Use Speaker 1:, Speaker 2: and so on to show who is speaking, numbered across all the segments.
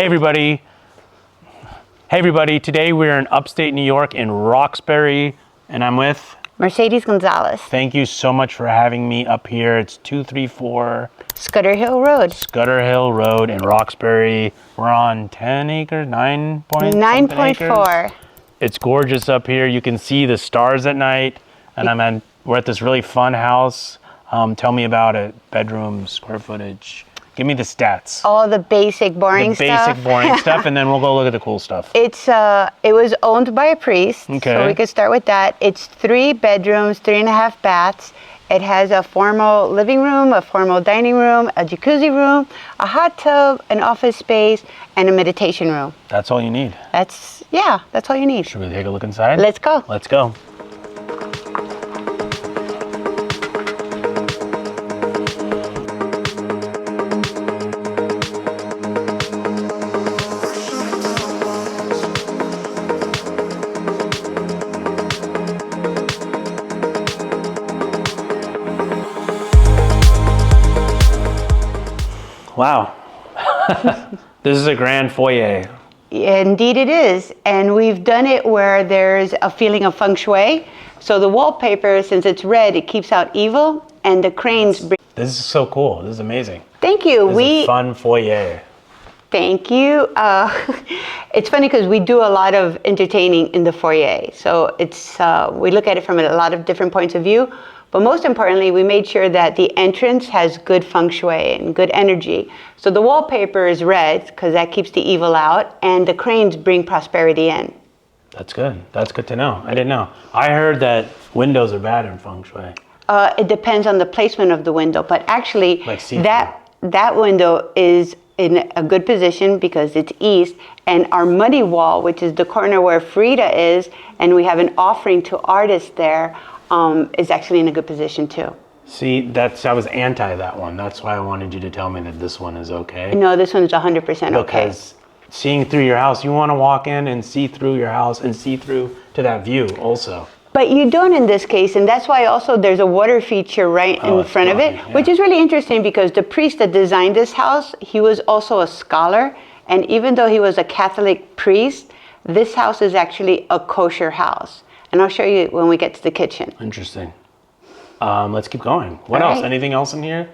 Speaker 1: everybody. Hey everybody, today we're in upstate New York in Roxbury, and I'm with
Speaker 2: Mercedes Gonzalez.
Speaker 1: Thank you so much for having me up here. It's 234
Speaker 2: Scudder Hill Road.
Speaker 1: Scudder Hill Road in Roxbury. We're on 10 acres,
Speaker 2: 9.4.
Speaker 1: It's gorgeous up here. You can see the stars at night, and we're at this really fun house. Tell me about it. Bedrooms, square footage. Give me the stats.
Speaker 2: All the basic, boring stuff.
Speaker 1: Basic, boring stuff, and then we'll go look at the cool stuff.
Speaker 2: It was owned by a priest,
Speaker 1: Okay.
Speaker 2: so we could start with that. It's 3 bedrooms, 3.5 baths. It has a formal living room, a formal dining room, a jacuzzi room, a hot tub, an office space, and a meditation room.
Speaker 1: That's all you need.
Speaker 2: That's all you need.
Speaker 1: Should we take a look inside?
Speaker 2: Let's go.
Speaker 1: Let's go. Wow. This is a grand foyer.
Speaker 2: Indeed it is. And we've done it where there's a feeling of feng shui. So the wallpaper, since it's red, it keeps out evil, and the cranes bring...
Speaker 1: This is so cool. This is amazing.
Speaker 2: Thank you.
Speaker 1: This is a fun foyer.
Speaker 2: Thank you. It's funny because we do a lot of entertaining in the foyer. So it's we look at it from a lot of different points of view. But most importantly, we made sure that the entrance has good feng shui and good energy. So the wallpaper is red because that keeps the evil out, and the cranes bring prosperity in.
Speaker 1: That's good. That's good to know. I didn't know. I heard that windows are bad in feng shui.
Speaker 2: It depends on the placement of the window, but actually
Speaker 1: Like
Speaker 2: that window is in a good position because it's east, and our muddy wall, which is the corner where Frida is, and we have an offering to artists there, is actually in a good position too.
Speaker 1: See, I was anti that one. That's why I wanted you to tell me that this one is okay.
Speaker 2: No, this one's 100% okay.
Speaker 1: Because seeing through your house, you want to walk in and see through your house and see through to that view also.
Speaker 2: But you don't in this case, and that's why also there's a water feature right in front of it, which is really interesting because the priest that designed this house, he was also a scholar, and even though he was a Catholic priest, this house is actually a kosher house. And I'll show you when we get to the kitchen.
Speaker 1: Interesting. Let's keep going. What else?
Speaker 2: Right.
Speaker 1: Anything else in here?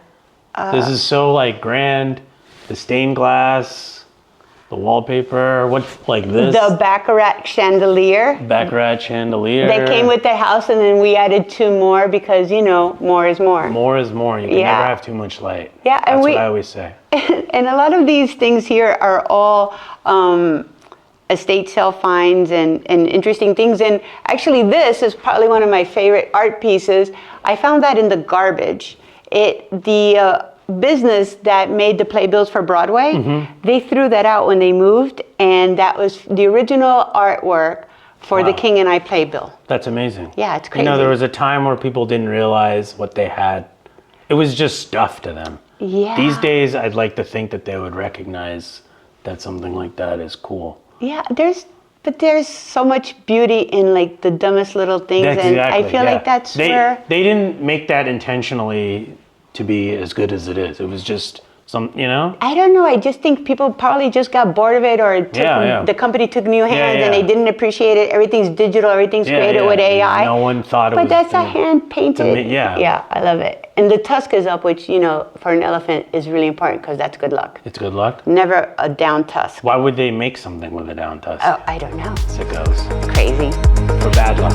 Speaker 1: This is so like grand. The stained glass, the wallpaper. What's like this?
Speaker 2: The Baccarat chandelier.
Speaker 1: Baccarat chandelier.
Speaker 2: They came with the house, and then we added 2 more because, you know, more is more.
Speaker 1: More is more. You can never have too much light.
Speaker 2: Yeah,
Speaker 1: That's what I always say.
Speaker 2: And a lot of these things here are all estate sale finds and interesting things. And actually this is probably one of my favorite art pieces. I found that in the garbage. The business that made the playbills for Broadway, they threw that out when they moved, and that was the original artwork for the King and I playbill.
Speaker 1: That's amazing.
Speaker 2: Yeah, it's crazy.
Speaker 1: You know, there was a time where people didn't realize what they had. It was just stuff to them.
Speaker 2: Yeah.
Speaker 1: These days, I'd like to think that they would recognize that something like that is cool.
Speaker 2: Yeah, there's so much beauty in like the dumbest little things, and I feel like that's where
Speaker 1: they didn't make that intentionally to be as good as it is. It was just some, you know.
Speaker 2: I don't know. I just think people probably just got bored of it, or the company took new hands and they didn't appreciate it. Everything's digital. Everything's created with AI.
Speaker 1: No one thought it was.
Speaker 2: But that's a hand painted.
Speaker 1: Yeah,
Speaker 2: I love it. And the tusk is up, which, you know, for an elephant is really important because that's good luck.
Speaker 1: It's good luck?
Speaker 2: Never a down tusk.
Speaker 1: Why would they make something with a down tusk?
Speaker 2: Oh, I don't know.
Speaker 1: Sickos.
Speaker 2: Crazy.
Speaker 1: For bad luck.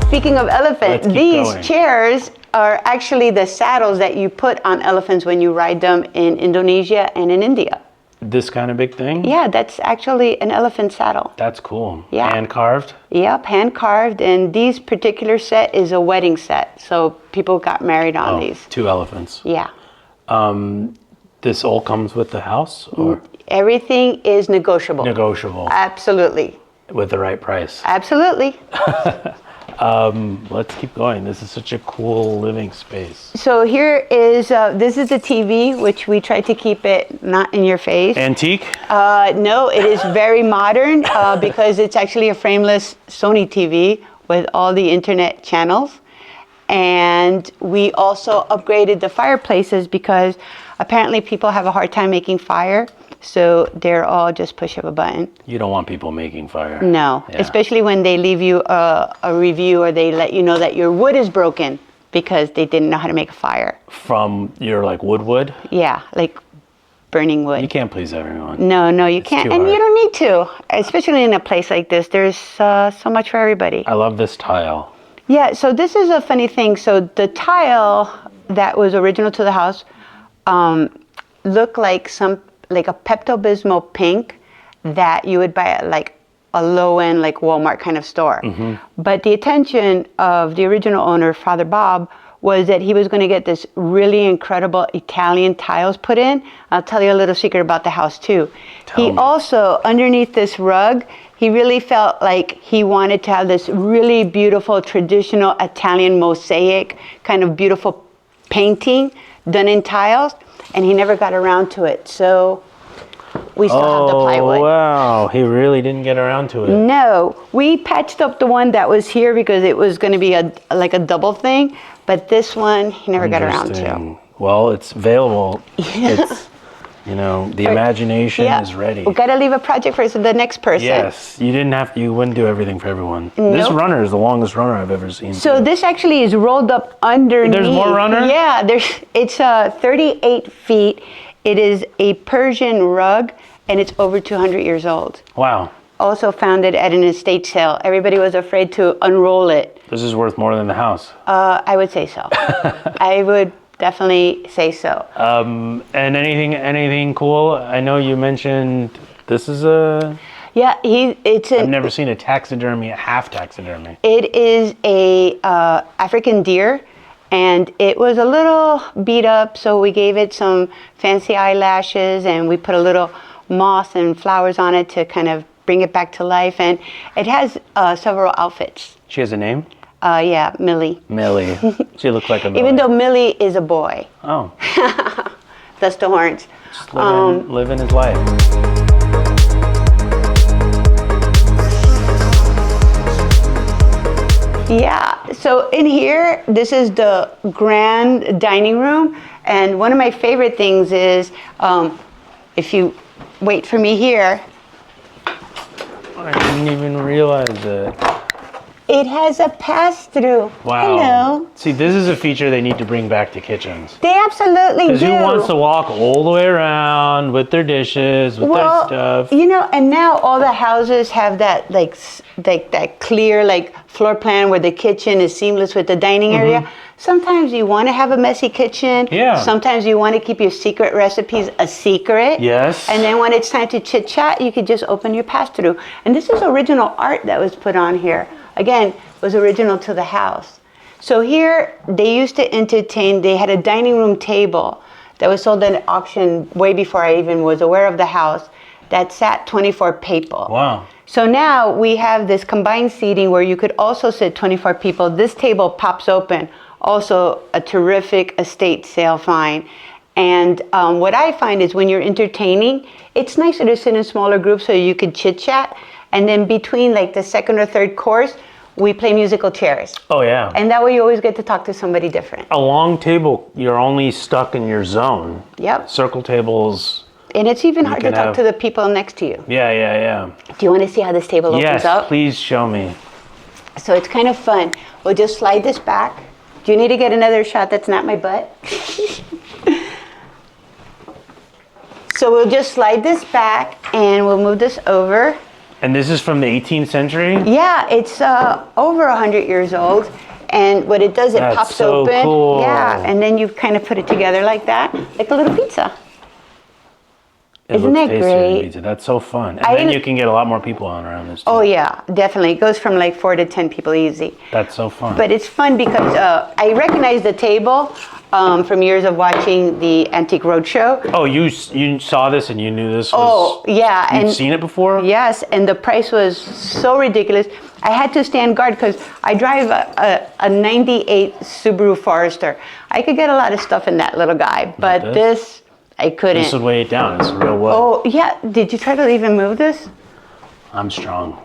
Speaker 2: Speaking of elephant, these chairs are actually the saddles that you put on elephants when you ride them in Indonesia and in India.
Speaker 1: This kind of big thing?
Speaker 2: Yeah, that's actually an elephant saddle.
Speaker 1: That's cool.
Speaker 2: Yeah.
Speaker 1: Hand carved?
Speaker 2: Yep, hand carved. And these particular set is a wedding set. So people got married on these.
Speaker 1: 2 elephants.
Speaker 2: Yeah.
Speaker 1: This all comes with the house? Or?
Speaker 2: Everything is negotiable.
Speaker 1: Negotiable.
Speaker 2: Absolutely.
Speaker 1: With the right price.
Speaker 2: Absolutely.
Speaker 1: Let's keep going. This is such a cool living space.
Speaker 2: So here is, this is the TV, which we try to keep it not in your face.
Speaker 1: Antique?
Speaker 2: No, it is very modern because it's actually a frameless Sony TV with all the internet channels. And we also upgraded the fireplaces because apparently people have a hard time making fire. So they're all just push of a button.
Speaker 1: You don't want people making fire.
Speaker 2: No,
Speaker 1: Yeah.
Speaker 2: especially when they leave you a review or they let you know that your wood is broken because they didn't know how to make a fire.
Speaker 1: From your like wood?
Speaker 2: Yeah, like burning wood.
Speaker 1: You can't please everyone.
Speaker 2: No, you can't.
Speaker 1: too
Speaker 2: And you
Speaker 1: hard.
Speaker 2: don't need to, especially in a place like this. There's so much for everybody.
Speaker 1: I love this tile.
Speaker 2: Yeah, so this is a funny thing. So the tile that was original to the house looked like a Pepto-Bismol pink that you would buy at like a low-end like Walmart kind of store. But the intention of the original owner, Father Bob, was that he was going to get this really incredible Italian tiles put in. I'll tell you a little secret about the house too.
Speaker 1: Tell me.
Speaker 2: Also, underneath this rug, he really felt like he wanted to have this really beautiful traditional Italian mosaic kind of beautiful painting done in tiles, and he never got around to it. So we still have the plywood.
Speaker 1: Oh, wow. He really didn't get around to it.
Speaker 2: No, we patched up the one that was here because it was going to be like a double thing, but this one he never got around to.
Speaker 1: Interesting. Well, it's available. It's, the imagination is ready.
Speaker 2: We got to leave a project for the next person.
Speaker 1: Yes, you wouldn't do everything for everyone. This
Speaker 2: Nope.
Speaker 1: runner is the longest runner I've ever seen.
Speaker 2: So
Speaker 1: too.
Speaker 2: this actually is rolled up underneath.
Speaker 1: There's more runner?
Speaker 2: Yeah, it's 38 feet. It is a Persian rug, and it's over 200 years old.
Speaker 1: Wow.
Speaker 2: Also found it at an estate sale. Everybody was afraid to unroll it.
Speaker 1: This is worth more than the house.
Speaker 2: I would say so. I would definitely say so.
Speaker 1: And anything cool? I know you mentioned this is
Speaker 2: Yeah,
Speaker 1: I've never seen a half taxidermy.
Speaker 2: It is a African deer, and it was a little beat up, so we gave it some fancy eyelashes, and we put a little moss and flowers on it to kind of bring it back to life. And it has several outfits.
Speaker 1: She has a name?
Speaker 2: Yeah, Millie.
Speaker 1: Millie. She looks like a Millie.
Speaker 2: Even though Millie is a boy.
Speaker 1: Oh.
Speaker 2: Thus the horns.
Speaker 1: Just living his life.
Speaker 2: Yeah, so in here, this is the grand dining room. And one of my favorite things is, if you wait for me here,
Speaker 1: I didn't even realize it.
Speaker 2: it has a pass-through.
Speaker 1: Wow.
Speaker 2: Hello.
Speaker 1: See, this is a feature they need to bring back to kitchens.
Speaker 2: They absolutely do.
Speaker 1: Because who wants to walk all the way around with their dishes, with their stuff?
Speaker 2: And now all the houses have that that clear floor plan where the kitchen is seamless with the dining area. Sometimes you want to have a messy kitchen.
Speaker 1: Yeah.
Speaker 2: Sometimes you want to keep your secret recipes a secret.
Speaker 1: Yes.
Speaker 2: And then when it's time to chit chat, you could just open your pass-through. And this is original art that was put on here. Again, it was original to the house. So here, they used to entertain, they had a dining room table that was sold at an auction way before I even was aware of the house that sat 24 people.
Speaker 1: Wow.
Speaker 2: So now we have this combined seating where you could also sit 24 people. This table pops open, also a terrific estate sale find. And what I find is when you're entertaining, it's nicer to sit in smaller groups so you could chit chat. And then between the second or third course, we play musical chairs.
Speaker 1: Oh, yeah.
Speaker 2: And that way you always get to talk to somebody different.
Speaker 1: A long table, you're only stuck in your zone.
Speaker 2: Yep.
Speaker 1: Circle tables.
Speaker 2: And it's even hard to
Speaker 1: can
Speaker 2: talk
Speaker 1: have-
Speaker 2: to the people next to you.
Speaker 1: Yeah.
Speaker 2: Do you want to see how this table opens
Speaker 1: Yes,
Speaker 2: up?
Speaker 1: please show me.
Speaker 2: So it's kind of fun. We'll just slide this back. Do you need to get another shot that's not my butt? So we'll just slide this back and we'll move this over.
Speaker 1: And this is from the 18th century?
Speaker 2: Yeah, it's over 100 years old. And what it does, it
Speaker 1: That's
Speaker 2: pops
Speaker 1: so
Speaker 2: open.
Speaker 1: cool.
Speaker 2: Yeah, and then you kind of put it together like that, like a little pizza.
Speaker 1: It
Speaker 2: Isn't
Speaker 1: looks
Speaker 2: that
Speaker 1: tastier than
Speaker 2: great?
Speaker 1: pizza. That's so fun. And
Speaker 2: I
Speaker 1: then
Speaker 2: didn't-
Speaker 1: you can get a lot more people on around this too.
Speaker 2: Oh yeah, definitely. It goes from 4 to 10 people easy.
Speaker 1: That's so fun.
Speaker 2: But it's fun because I recognize the table from years of watching the Antique Roadshow.
Speaker 1: Oh, you saw this and you knew this was...
Speaker 2: Oh, yeah.
Speaker 1: You've
Speaker 2: and
Speaker 1: seen it before?
Speaker 2: Yes, and the price was so ridiculous. I had to stand guard because I drive a 98 Subaru Forester. I could get a lot of stuff in that little guy, but this I couldn't.
Speaker 1: This would weigh it down. It's real wood.
Speaker 2: Oh, yeah. Did you try to even move this?
Speaker 1: I'm strong.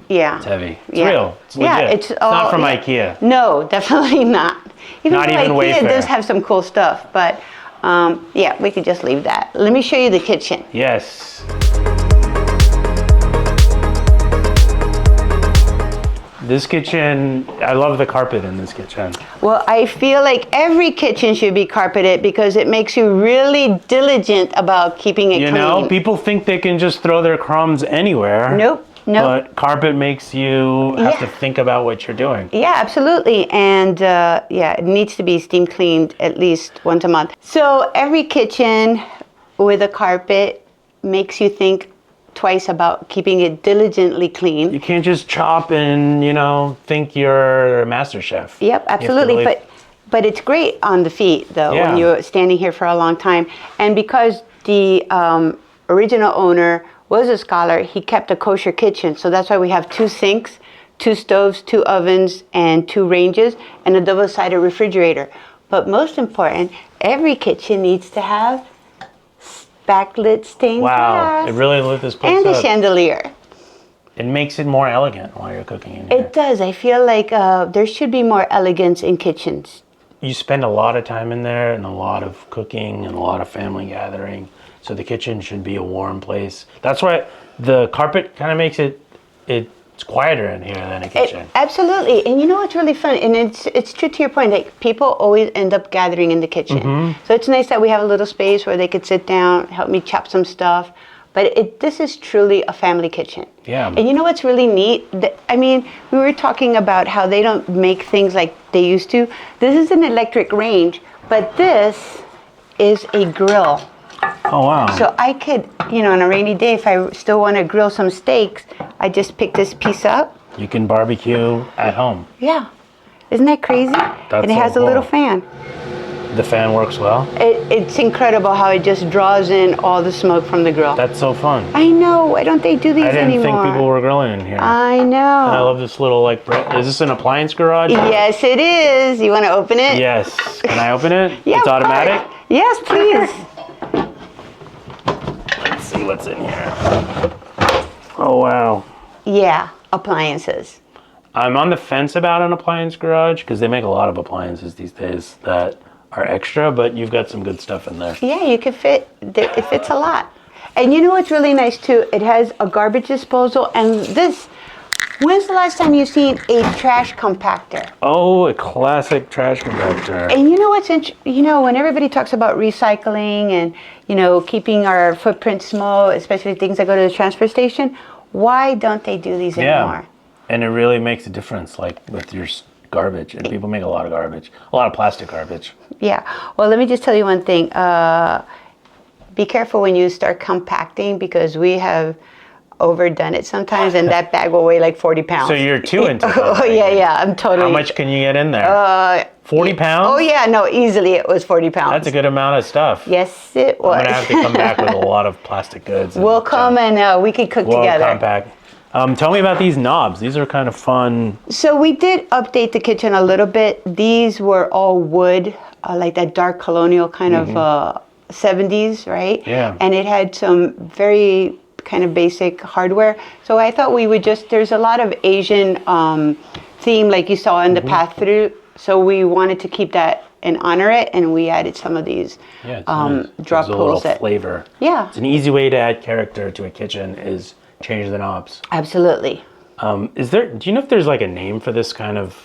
Speaker 2: Yeah.
Speaker 1: It's heavy. It's real. It's legit.
Speaker 2: Yeah,
Speaker 1: it's not from IKEA.
Speaker 2: No, definitely not.
Speaker 1: Not even
Speaker 2: IKEA
Speaker 1: Wayfair.
Speaker 2: does have some cool stuff, but yeah, we could just leave that. Let me show you the kitchen.
Speaker 1: Yes. This kitchen, I love the carpet in this kitchen.
Speaker 2: Well, I feel like every kitchen should be carpeted because it makes you really diligent about keeping it clean.
Speaker 1: You know, people think they can just throw their crumbs anywhere.
Speaker 2: Nope.
Speaker 1: But carpet makes you have to think about what you're doing.
Speaker 2: Yeah, absolutely. And yeah, it needs to be steam cleaned at least once a month. So every kitchen with a carpet makes you think twice about keeping it diligently clean.
Speaker 1: You can't just chop and, you know, think you're a master chef.
Speaker 2: Yep, absolutely. But it's great on the feet, though, when you're standing here for a long time. And because the original owner was a scholar, he kept a kosher kitchen. So that's why we have 2 sinks, 2 stoves, 2 ovens, and 2 ranges, and a double-sided refrigerator. But most important, every kitchen needs to have backlit stained glass.
Speaker 1: Wow, it really lit this place
Speaker 2: up. And
Speaker 1: up.
Speaker 2: a chandelier.
Speaker 1: It makes it more elegant while you're cooking in here.
Speaker 2: It does. I feel like there should be more elegance in kitchens.
Speaker 1: You spend a lot of time in there and a lot of cooking and a lot of family gathering. So the kitchen should be a warm place. That's why the carpet kind of makes it's quieter in here than a kitchen.
Speaker 2: Absolutely. And you know what's really fun? And it's true to your point. Like, people always end up gathering in the kitchen. So it's nice that we have a little space where they could sit down, help me chop some stuff. But this is truly a family kitchen.
Speaker 1: Yeah.
Speaker 2: And you know what's really neat? I mean, we were talking about how they don't make things like they used to. This is an electric range, but this is a grill.
Speaker 1: Oh, wow.
Speaker 2: So I could, you know, on a rainy day, if I still want to grill some steaks, I just pick this piece up.
Speaker 1: You can barbecue at home.
Speaker 2: Yeah. Isn't that crazy? And it has a little fan.
Speaker 1: The fan works well?
Speaker 2: It's incredible how it just draws in all the smoke from the grill.
Speaker 1: That's so fun.
Speaker 2: I know. Why don't they do these anymore?
Speaker 1: I didn't think people were grilling in here.
Speaker 2: I know.
Speaker 1: And I love this little, is this an appliance garage?
Speaker 2: Yes, it is. You want to open it?
Speaker 1: Yes. Can I open it?
Speaker 2: Yeah,
Speaker 1: it's automatic?
Speaker 2: Yes, please.
Speaker 1: Let's see what's in here. Oh, wow.
Speaker 2: Yeah, appliances.
Speaker 1: I'm on the fence about an appliance garage because they make a lot of appliances these days that are extra, but you've got some good stuff in there.
Speaker 2: Yeah, you can fit. It fits a lot. And you know what's really nice too? It has a garbage disposal, and this. When's the last time you've seen a trash compactor?
Speaker 1: Oh, a classic trash compactor.
Speaker 2: And you know what's when everybody talks about recycling and, you know, keeping our footprint small, especially things that go to the transfer station, why don't they do these anymore?
Speaker 1: And it really makes a difference, like with your garbage. And people make a lot of garbage, a lot of plastic garbage.
Speaker 2: Yeah. Well, let me just tell you one thing. Be careful when you start compacting, because we have overdone it sometimes, and that bag will weigh like 40 pounds.
Speaker 1: So you're too into it.
Speaker 2: Oh, yeah, I'm totally.
Speaker 1: How much can you get in there? 40 pounds?
Speaker 2: Oh, yeah, no, easily it was 40 pounds.
Speaker 1: That's a good amount of stuff.
Speaker 2: Yes, it was.
Speaker 1: I'm going to have to come back with a lot of plastic goods.
Speaker 2: We'll come and we can cook together.
Speaker 1: Compact. Tell me about these knobs. These are kind of fun.
Speaker 2: So we did update the kitchen a little bit. These were all wood, like that dark colonial kind of 70s, right?
Speaker 1: Yeah.
Speaker 2: And it had some very kind of basic hardware. So I thought we would there's a lot of Asian theme like you saw in the path through. So we wanted to keep that and honor it, and we added some of these drop pulls.
Speaker 1: A little flavor.
Speaker 2: Yeah.
Speaker 1: It's an easy way to add character to a kitchen is change the knobs.
Speaker 2: Absolutely.
Speaker 1: Do you know if there's like a name for this kind of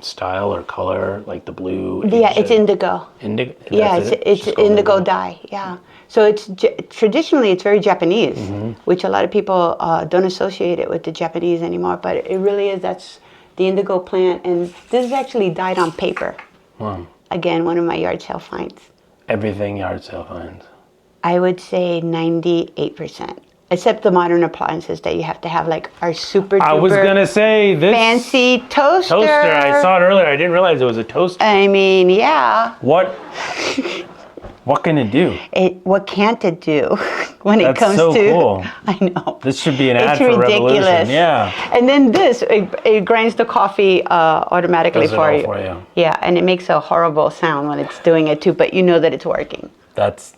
Speaker 1: style or color, like the blue?
Speaker 2: Yeah, it's indigo.
Speaker 1: Indigo?
Speaker 2: Yeah, it's indigo dye. Yeah. So it's traditionally it's very Japanese, which a lot of people don't associate it with the Japanese anymore. But it really is. That's the indigo plant, and this is actually dyed on paper.
Speaker 1: Wow.
Speaker 2: Again, one of my yard sale finds.
Speaker 1: Everything yard sale finds.
Speaker 2: I would say 98%, except the modern appliances that you have to have, like our super duper.
Speaker 1: I was gonna say this
Speaker 2: fancy toaster.
Speaker 1: I saw it earlier. I didn't realize it was a toaster.
Speaker 2: I mean, yeah.
Speaker 1: What can it do?
Speaker 2: What can't it do? when it comes
Speaker 1: so
Speaker 2: to.
Speaker 1: Cool.
Speaker 2: I know.
Speaker 1: This should be an ad
Speaker 2: It's
Speaker 1: for
Speaker 2: ridiculous.
Speaker 1: Revolution. Yeah.
Speaker 2: And then this, it grinds the coffee automatically
Speaker 1: Does it
Speaker 2: for
Speaker 1: all
Speaker 2: you.
Speaker 1: for you.
Speaker 2: Yeah, and it makes a horrible sound when it's doing it too, but you know that it's working.
Speaker 1: That's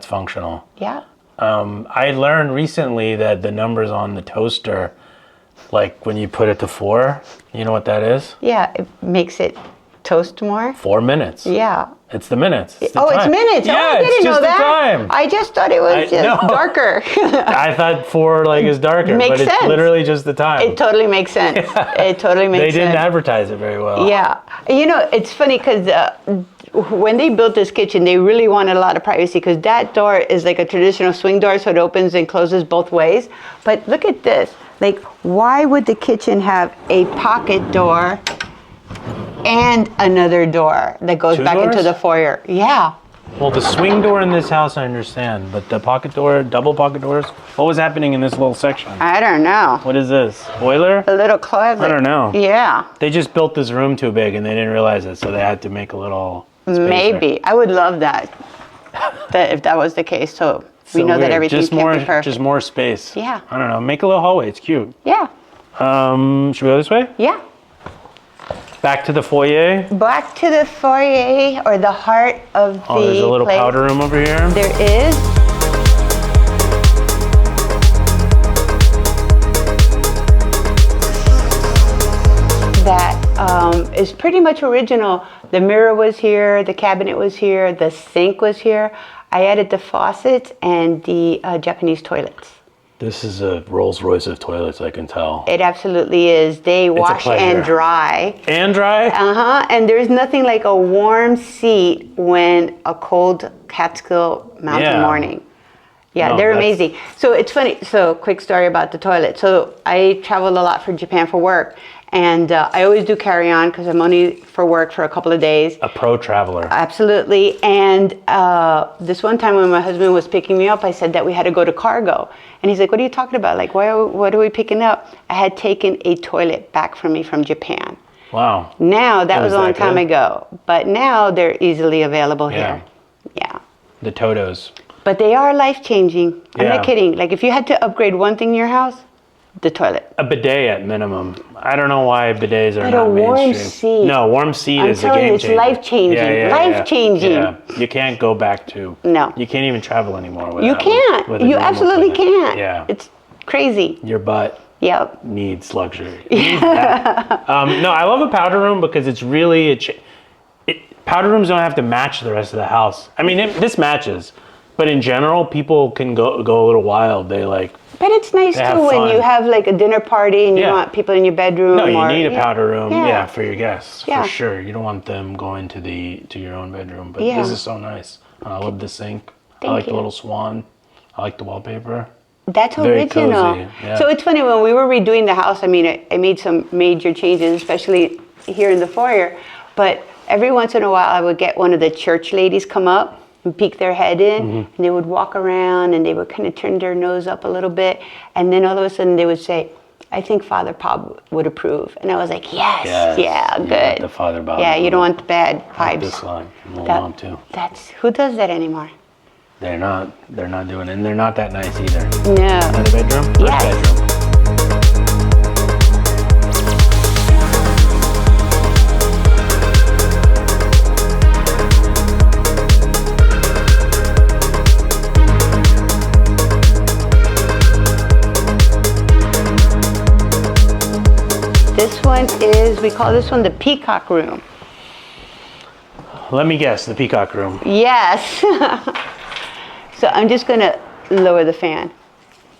Speaker 1: functional.
Speaker 2: Yeah.
Speaker 1: I learned recently that the numbers on the toaster, like when you put it to 4, you know what that is?
Speaker 2: Yeah, it makes it toast more.
Speaker 1: 4 minutes.
Speaker 2: Yeah.
Speaker 1: It's the minutes. It's the
Speaker 2: It's
Speaker 1: time.
Speaker 2: minutes.
Speaker 1: Yeah,
Speaker 2: I
Speaker 1: it's
Speaker 2: didn't
Speaker 1: just
Speaker 2: know
Speaker 1: the
Speaker 2: that.
Speaker 1: time.
Speaker 2: I just thought it was
Speaker 1: No.
Speaker 2: darker.
Speaker 1: I thought 4 is darker,
Speaker 2: Makes
Speaker 1: but it's
Speaker 2: sense.
Speaker 1: literally just the time.
Speaker 2: It totally makes sense. It totally makes sense.
Speaker 1: They didn't advertise it very well.
Speaker 2: Yeah. You know, it's funny because when they built this kitchen, they really wanted a lot of privacy because that door is like a traditional swing door, so it opens and closes both ways. But look at this. Like, why would the kitchen have a pocket door and another door that goes
Speaker 1: 2
Speaker 2: back into
Speaker 1: doors?
Speaker 2: the foyer? Yeah.
Speaker 1: Well, the swing door in this house, I understand, but the pocket door, double pocket doors, what was happening in this little section?
Speaker 2: I don't know.
Speaker 1: What is this? Boiler?
Speaker 2: A little closet.
Speaker 1: I don't know.
Speaker 2: Yeah.
Speaker 1: They just built this room too big and they didn't realize it, so they had to make a little space there.
Speaker 2: Maybe. I would love that. If that was the case. So we know that
Speaker 1: weird.
Speaker 2: everything
Speaker 1: just
Speaker 2: can't
Speaker 1: more,
Speaker 2: be perfect.
Speaker 1: Just more space.
Speaker 2: Yeah.
Speaker 1: I don't know. Make a little hallway. It's cute.
Speaker 2: Yeah.
Speaker 1: Should we go this way?
Speaker 2: Yeah.
Speaker 1: Back to the foyer.
Speaker 2: Back to the foyer, or the heart of the
Speaker 1: Oh, there's a little
Speaker 2: place.
Speaker 1: powder room over here.
Speaker 2: There is. That is pretty much original. The mirror was here, the cabinet was here, the sink was here. I added the faucets and the Japanese toilets.
Speaker 1: This is a Rolls Royce of toilets, I can tell.
Speaker 2: It absolutely is. They wash
Speaker 1: pleasure.
Speaker 2: and dry.
Speaker 1: And dry?
Speaker 2: And there's nothing like a warm seat when a cold Catskill mountain morning. Yeah,
Speaker 1: No,
Speaker 2: they're
Speaker 1: that's-
Speaker 2: amazing. So it's funny. So quick story about the toilet. So I travel a lot for Japan for work. And I always do carry on because I'm only for work for a couple of days.
Speaker 1: A pro traveler.
Speaker 2: Absolutely. And this one time when my husband was picking me up, I said that we had to go to cargo. And he's like, what are you talking about? Like, what are we picking up? I had taken a toilet back from me from Japan.
Speaker 1: Wow.
Speaker 2: Now, that was a long
Speaker 1: that
Speaker 2: time
Speaker 1: good?
Speaker 2: ago. But now they're easily available
Speaker 1: Yeah.
Speaker 2: here. Yeah.
Speaker 1: The Totos.
Speaker 2: But they are life-changing. I'm
Speaker 1: Yeah.
Speaker 2: not kidding. Like, if you had to upgrade one thing in your house, the toilet.
Speaker 1: A bidet at minimum. I don't know why bidets are
Speaker 2: But
Speaker 1: not
Speaker 2: a warm
Speaker 1: mainstream.
Speaker 2: seat.
Speaker 1: No, warm seat
Speaker 2: I'm
Speaker 1: is a
Speaker 2: telling you,
Speaker 1: game
Speaker 2: it's
Speaker 1: changer.
Speaker 2: life-changing. Life-changing.
Speaker 1: Yeah. You can't go back to.
Speaker 2: No.
Speaker 1: You can't even travel anymore without.
Speaker 2: You can't.
Speaker 1: with a
Speaker 2: You
Speaker 1: normal
Speaker 2: absolutely
Speaker 1: toilet.
Speaker 2: can't.
Speaker 1: Yeah.
Speaker 2: It's crazy.
Speaker 1: Your butt
Speaker 2: Yep.
Speaker 1: needs luxury. It needs that. No, I love a powder room because it's really powder rooms don't have to match the rest of the house. I mean, this matches, but in general, people can go a little wild. They like.
Speaker 2: But it's nice
Speaker 1: They have
Speaker 2: too when
Speaker 1: fun.
Speaker 2: you have like a dinner party and you
Speaker 1: Yeah.
Speaker 2: want people in your bedroom.
Speaker 1: No, you
Speaker 2: or,
Speaker 1: need a powder room, yeah, for your guests,
Speaker 2: Yeah.
Speaker 1: for sure. You don't want them going to your own bedroom, but
Speaker 2: Yeah.
Speaker 1: this is so nice. I love the sink. I
Speaker 2: Thank
Speaker 1: like
Speaker 2: you.
Speaker 1: the little swan. I like the wallpaper.
Speaker 2: That's
Speaker 1: Very
Speaker 2: original.
Speaker 1: cozy, yeah.
Speaker 2: So it's funny, when we were redoing the house, I mean, I made some major changes, especially here in the foyer. But every once in a while, I would get one of the church ladies come up and peek their head in, and they would walk around and they would kind of turn their nose up a little bit. And then all of a sudden they would say, I think Father Bob would approve. And I was like, yes, yeah,
Speaker 1: You
Speaker 2: good.
Speaker 1: want the Father Bob.
Speaker 2: Yeah, you don't want the bad vibes.
Speaker 1: This line. You don't
Speaker 2: That-
Speaker 1: want to.
Speaker 2: Who does that anymore?
Speaker 1: They're not doing it, and they're not that nice either.
Speaker 2: No.
Speaker 1: Another bedroom?
Speaker 2: Yes.
Speaker 1: First bedroom.
Speaker 2: This one we call this one the Peacock room.
Speaker 1: Let me guess, the Peacock room.
Speaker 2: Yes. So I'm just gonna lower the fan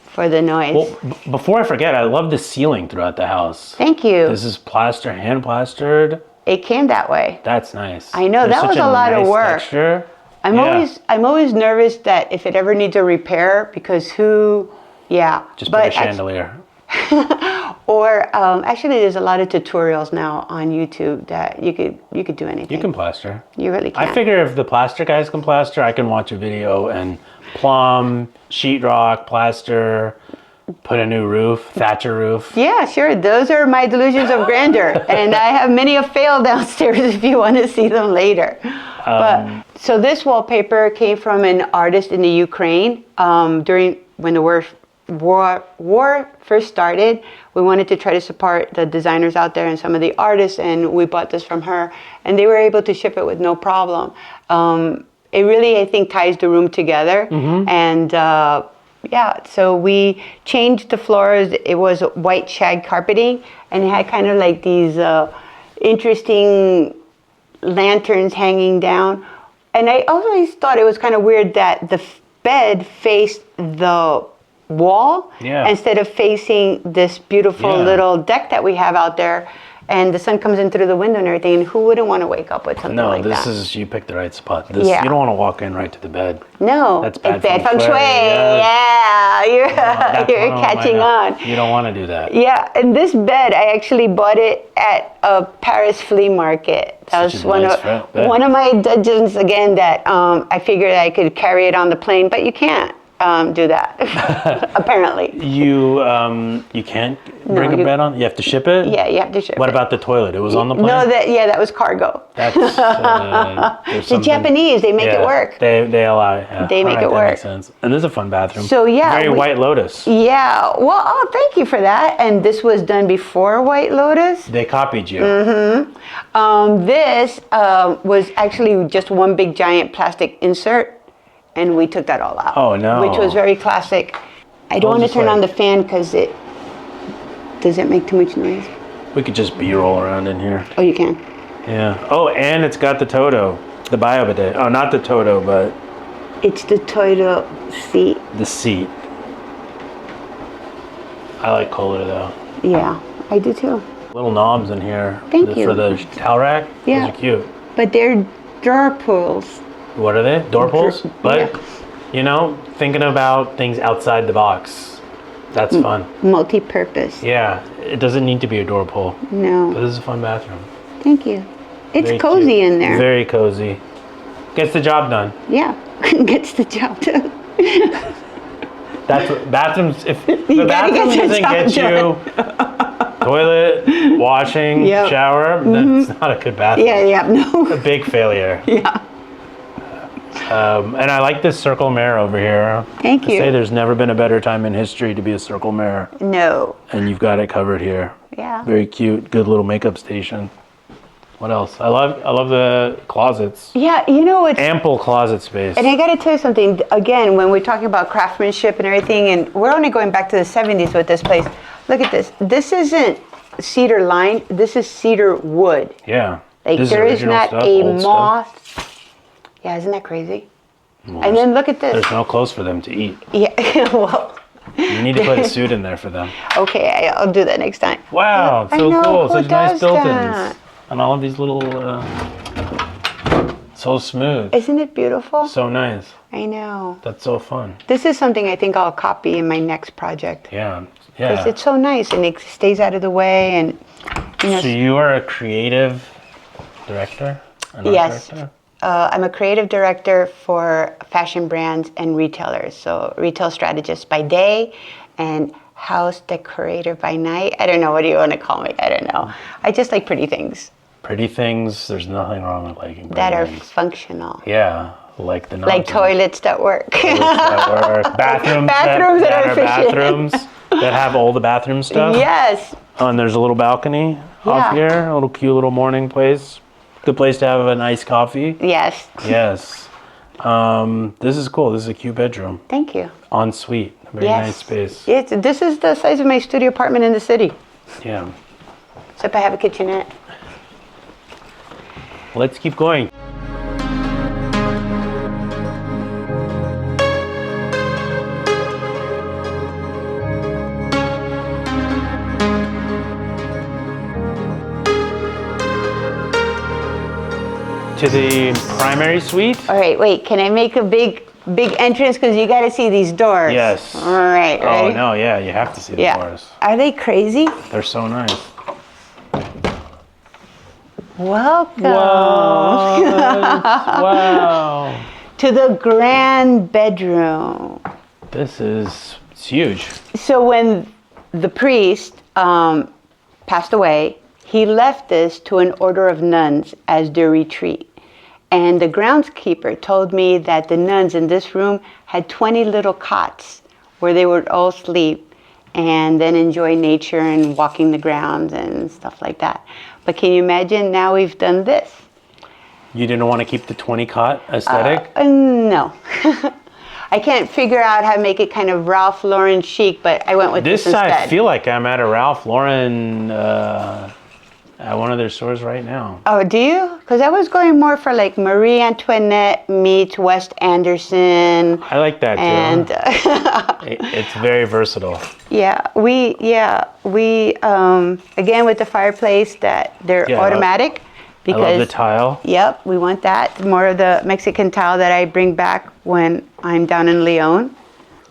Speaker 2: for the noise.
Speaker 1: Well, before I forget, I love the ceiling throughout the house.
Speaker 2: Thank you.
Speaker 1: This is hand plastered.
Speaker 2: It came that way.
Speaker 1: That's nice.
Speaker 2: I know, that was
Speaker 1: such
Speaker 2: a lot of
Speaker 1: nice
Speaker 2: work.
Speaker 1: Texture.
Speaker 2: I'm always nervous that if it ever needs a repair, because
Speaker 1: Just put a chandelier.
Speaker 2: Or actually, there's a lot of tutorials now on YouTube that you could do anything.
Speaker 1: You can plaster.
Speaker 2: You really can.
Speaker 1: I figure if the plaster guys can plaster, I can watch a video and plumb, sheetrock, plaster, Put a new roof, thatcher roof.
Speaker 2: Yeah, sure. Those are my delusions of grandeur. And I have many a fail downstairs if you want to see them later. But so this wallpaper came from an artist in the Ukraine during when the war first started. We wanted to try to support the designers out there and some of the artists, and we bought this from her, and they were able to ship it with no problem. It really, I think, ties the room together. And yeah, so we changed the floors. It was white shag carpeting, and it had kind of like these interesting lanterns hanging down. And I always thought it was kind of weird that the bed faced the wall instead of facing this beautiful little deck that we have out there. And the sun comes in through the window and everything, and who wouldn't want to wake up with something like that?
Speaker 1: No, you picked the right spot. You don't want to walk in right to the bed.
Speaker 2: No,
Speaker 1: that's
Speaker 2: it's bad feng shui. Yeah, you're catching on.
Speaker 1: You don't want to do that.
Speaker 2: Yeah, and this bed, I actually bought it at a Paris flea market. That was one of my dungeons, again, that I figured I could carry it on the plane, but you can't do that, apparently.
Speaker 1: You can't bring a bed on? You have to ship it?
Speaker 2: Yeah, you have to ship it.
Speaker 1: What about the toilet? It was on the plane?
Speaker 2: No, that was cargo.
Speaker 1: That's
Speaker 2: the Japanese, they make it work.
Speaker 1: They allow it.
Speaker 2: They make it work.
Speaker 1: That makes sense. And this is a fun bathroom.
Speaker 2: So
Speaker 1: Very White Lotus.
Speaker 2: Yeah, well, thank you for that. And this was done before White Lotus.
Speaker 1: They copied you.
Speaker 2: This was actually just one big giant plastic insert. And we took that all out.
Speaker 1: Oh, no.
Speaker 2: Which was very classic. I don't want to turn on the fan because does it make too much noise?
Speaker 1: We could just B-roll around in here.
Speaker 2: Oh, you can?
Speaker 1: Yeah. Oh, and it's got the Toto, the bio bidet. Oh, not the Toto, but...
Speaker 2: It's the Toto seat.
Speaker 1: The seat. I like Kohler, though.
Speaker 2: Yeah, I do too.
Speaker 1: Little knobs in here.
Speaker 2: Thank you.
Speaker 1: For the towel rack.
Speaker 2: Yeah.
Speaker 1: Those are cute.
Speaker 2: But they're drawer pulls.
Speaker 1: What are they? Door pulls? But, thinking about things outside the box, that's fun.
Speaker 2: Multi-purpose.
Speaker 1: Yeah, it doesn't need to be a door pull.
Speaker 2: No.
Speaker 1: But this is a fun bathroom.
Speaker 2: Thank you. It's
Speaker 1: Very
Speaker 2: cozy
Speaker 1: cute.
Speaker 2: in there.
Speaker 1: Very cozy. Gets the job done.
Speaker 2: Yeah, gets the job done.
Speaker 1: That's what bathrooms, if the
Speaker 2: gotta
Speaker 1: bathroom
Speaker 2: get
Speaker 1: doesn't get you toilet, washing, shower, that's not a good bathroom.
Speaker 2: Yeah, no.
Speaker 1: A big failure.
Speaker 2: Yeah.
Speaker 1: And I like this circle mirror over here.
Speaker 2: Thank you.
Speaker 1: I say there's never been a better time in history to be a circle mirror.
Speaker 2: No.
Speaker 1: And you've got it covered here.
Speaker 2: Yeah.
Speaker 1: Very cute, good little makeup station. What else? I love the closets.
Speaker 2: Yeah, it's
Speaker 1: ample closet space.
Speaker 2: And I got to tell you something. Again, when we're talking about craftsmanship and everything, and we're only going back to the 70s with this place. Look at this. This isn't cedar lined. This is cedar wood.
Speaker 1: Yeah.
Speaker 2: Like
Speaker 1: this
Speaker 2: there is not
Speaker 1: stuff,
Speaker 2: a moth.
Speaker 1: Stuff.
Speaker 2: Yeah, isn't that crazy? And then look at this.
Speaker 1: There's no clothes for them to eat.
Speaker 2: Yeah, well.
Speaker 1: You need to put a suit in there for them.
Speaker 2: Okay, I'll do that next time.
Speaker 1: Wow, so
Speaker 2: know,
Speaker 1: cool. Such nice built-ins.
Speaker 2: That?
Speaker 1: And all of these little, so smooth.
Speaker 2: Isn't it beautiful?
Speaker 1: So nice.
Speaker 2: I know.
Speaker 1: That's so fun.
Speaker 2: This is something I think I'll copy in my next project.
Speaker 1: Yeah.
Speaker 2: Because it's so nice and it stays out of the way and,
Speaker 1: So you are a creative director?
Speaker 2: Yes.
Speaker 1: Director?
Speaker 2: I'm a creative director for fashion brands and retailers. So retail strategist by day and house decorator by night. I don't know. What do you want to call me? I don't know. I just like pretty things.
Speaker 1: Pretty things, there's nothing wrong with liking pretty
Speaker 2: that are
Speaker 1: things.
Speaker 2: Functional.
Speaker 1: Yeah, like the
Speaker 2: like toilets that work.
Speaker 1: Toilets that work. Bathrooms that are bathrooms that have all the bathroom stuff.
Speaker 2: Yes.
Speaker 1: Oh, and there's a little balcony off here, a little cute little morning place. Good place to have a nice coffee.
Speaker 2: Yes.
Speaker 1: Yes. This is cool. This is a cute bedroom.
Speaker 2: Thank you.
Speaker 1: Ensuite. Very nice space.
Speaker 2: This is the size of my studio apartment in the city.
Speaker 1: Yeah.
Speaker 2: Except I have a kitchenette.
Speaker 1: Let's keep going. To the primary suite.
Speaker 2: All right, wait. Can I make a big entrance? Because you got to see these doors.
Speaker 1: Yes.
Speaker 2: All right. Ready?
Speaker 1: Oh no, yeah, you have to see the doors.
Speaker 2: Are they crazy?
Speaker 1: They're so nice.
Speaker 2: Welcome.
Speaker 1: Wow.
Speaker 2: To the grand bedroom.
Speaker 1: This is It's huge.
Speaker 2: So when the priest passed away, he left this to an order of nuns as their retreat. And the groundskeeper told me that the nuns in this room had 20 little cots where they would all sleep and then enjoy nature and walking the grounds and stuff like that. But can you imagine now we've done this?
Speaker 1: You didn't want to keep the 20 cot aesthetic?
Speaker 2: No. I can't figure out how to make it kind of Ralph Lauren chic, but I went with this instead.
Speaker 1: I feel like I'm at a Ralph Lauren, at one of their stores right now.
Speaker 2: Oh, do you? Because I was going more for like Marie Antoinette meets Wes Anderson.
Speaker 1: I like that too.
Speaker 2: And
Speaker 1: it's very versatile.
Speaker 2: we again with the fireplace that they're automatic. Because,
Speaker 1: I love the tile.
Speaker 2: Yep, we want that. More of the Mexican tile that I bring back when I'm down in Leon.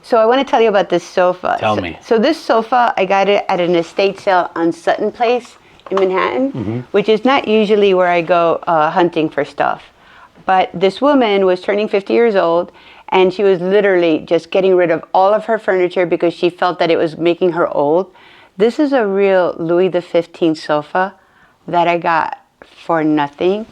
Speaker 2: So I want to tell you about this sofa.
Speaker 1: Tell me.
Speaker 2: So this sofa, I got it at an estate sale on Sutton Place in Manhattan, which is not usually where I go hunting for stuff. But this woman was turning 50 years old, and she was literally just getting rid of all of her furniture because she felt that it was making her old. This is a real Louis XV sofa that I got for nothing,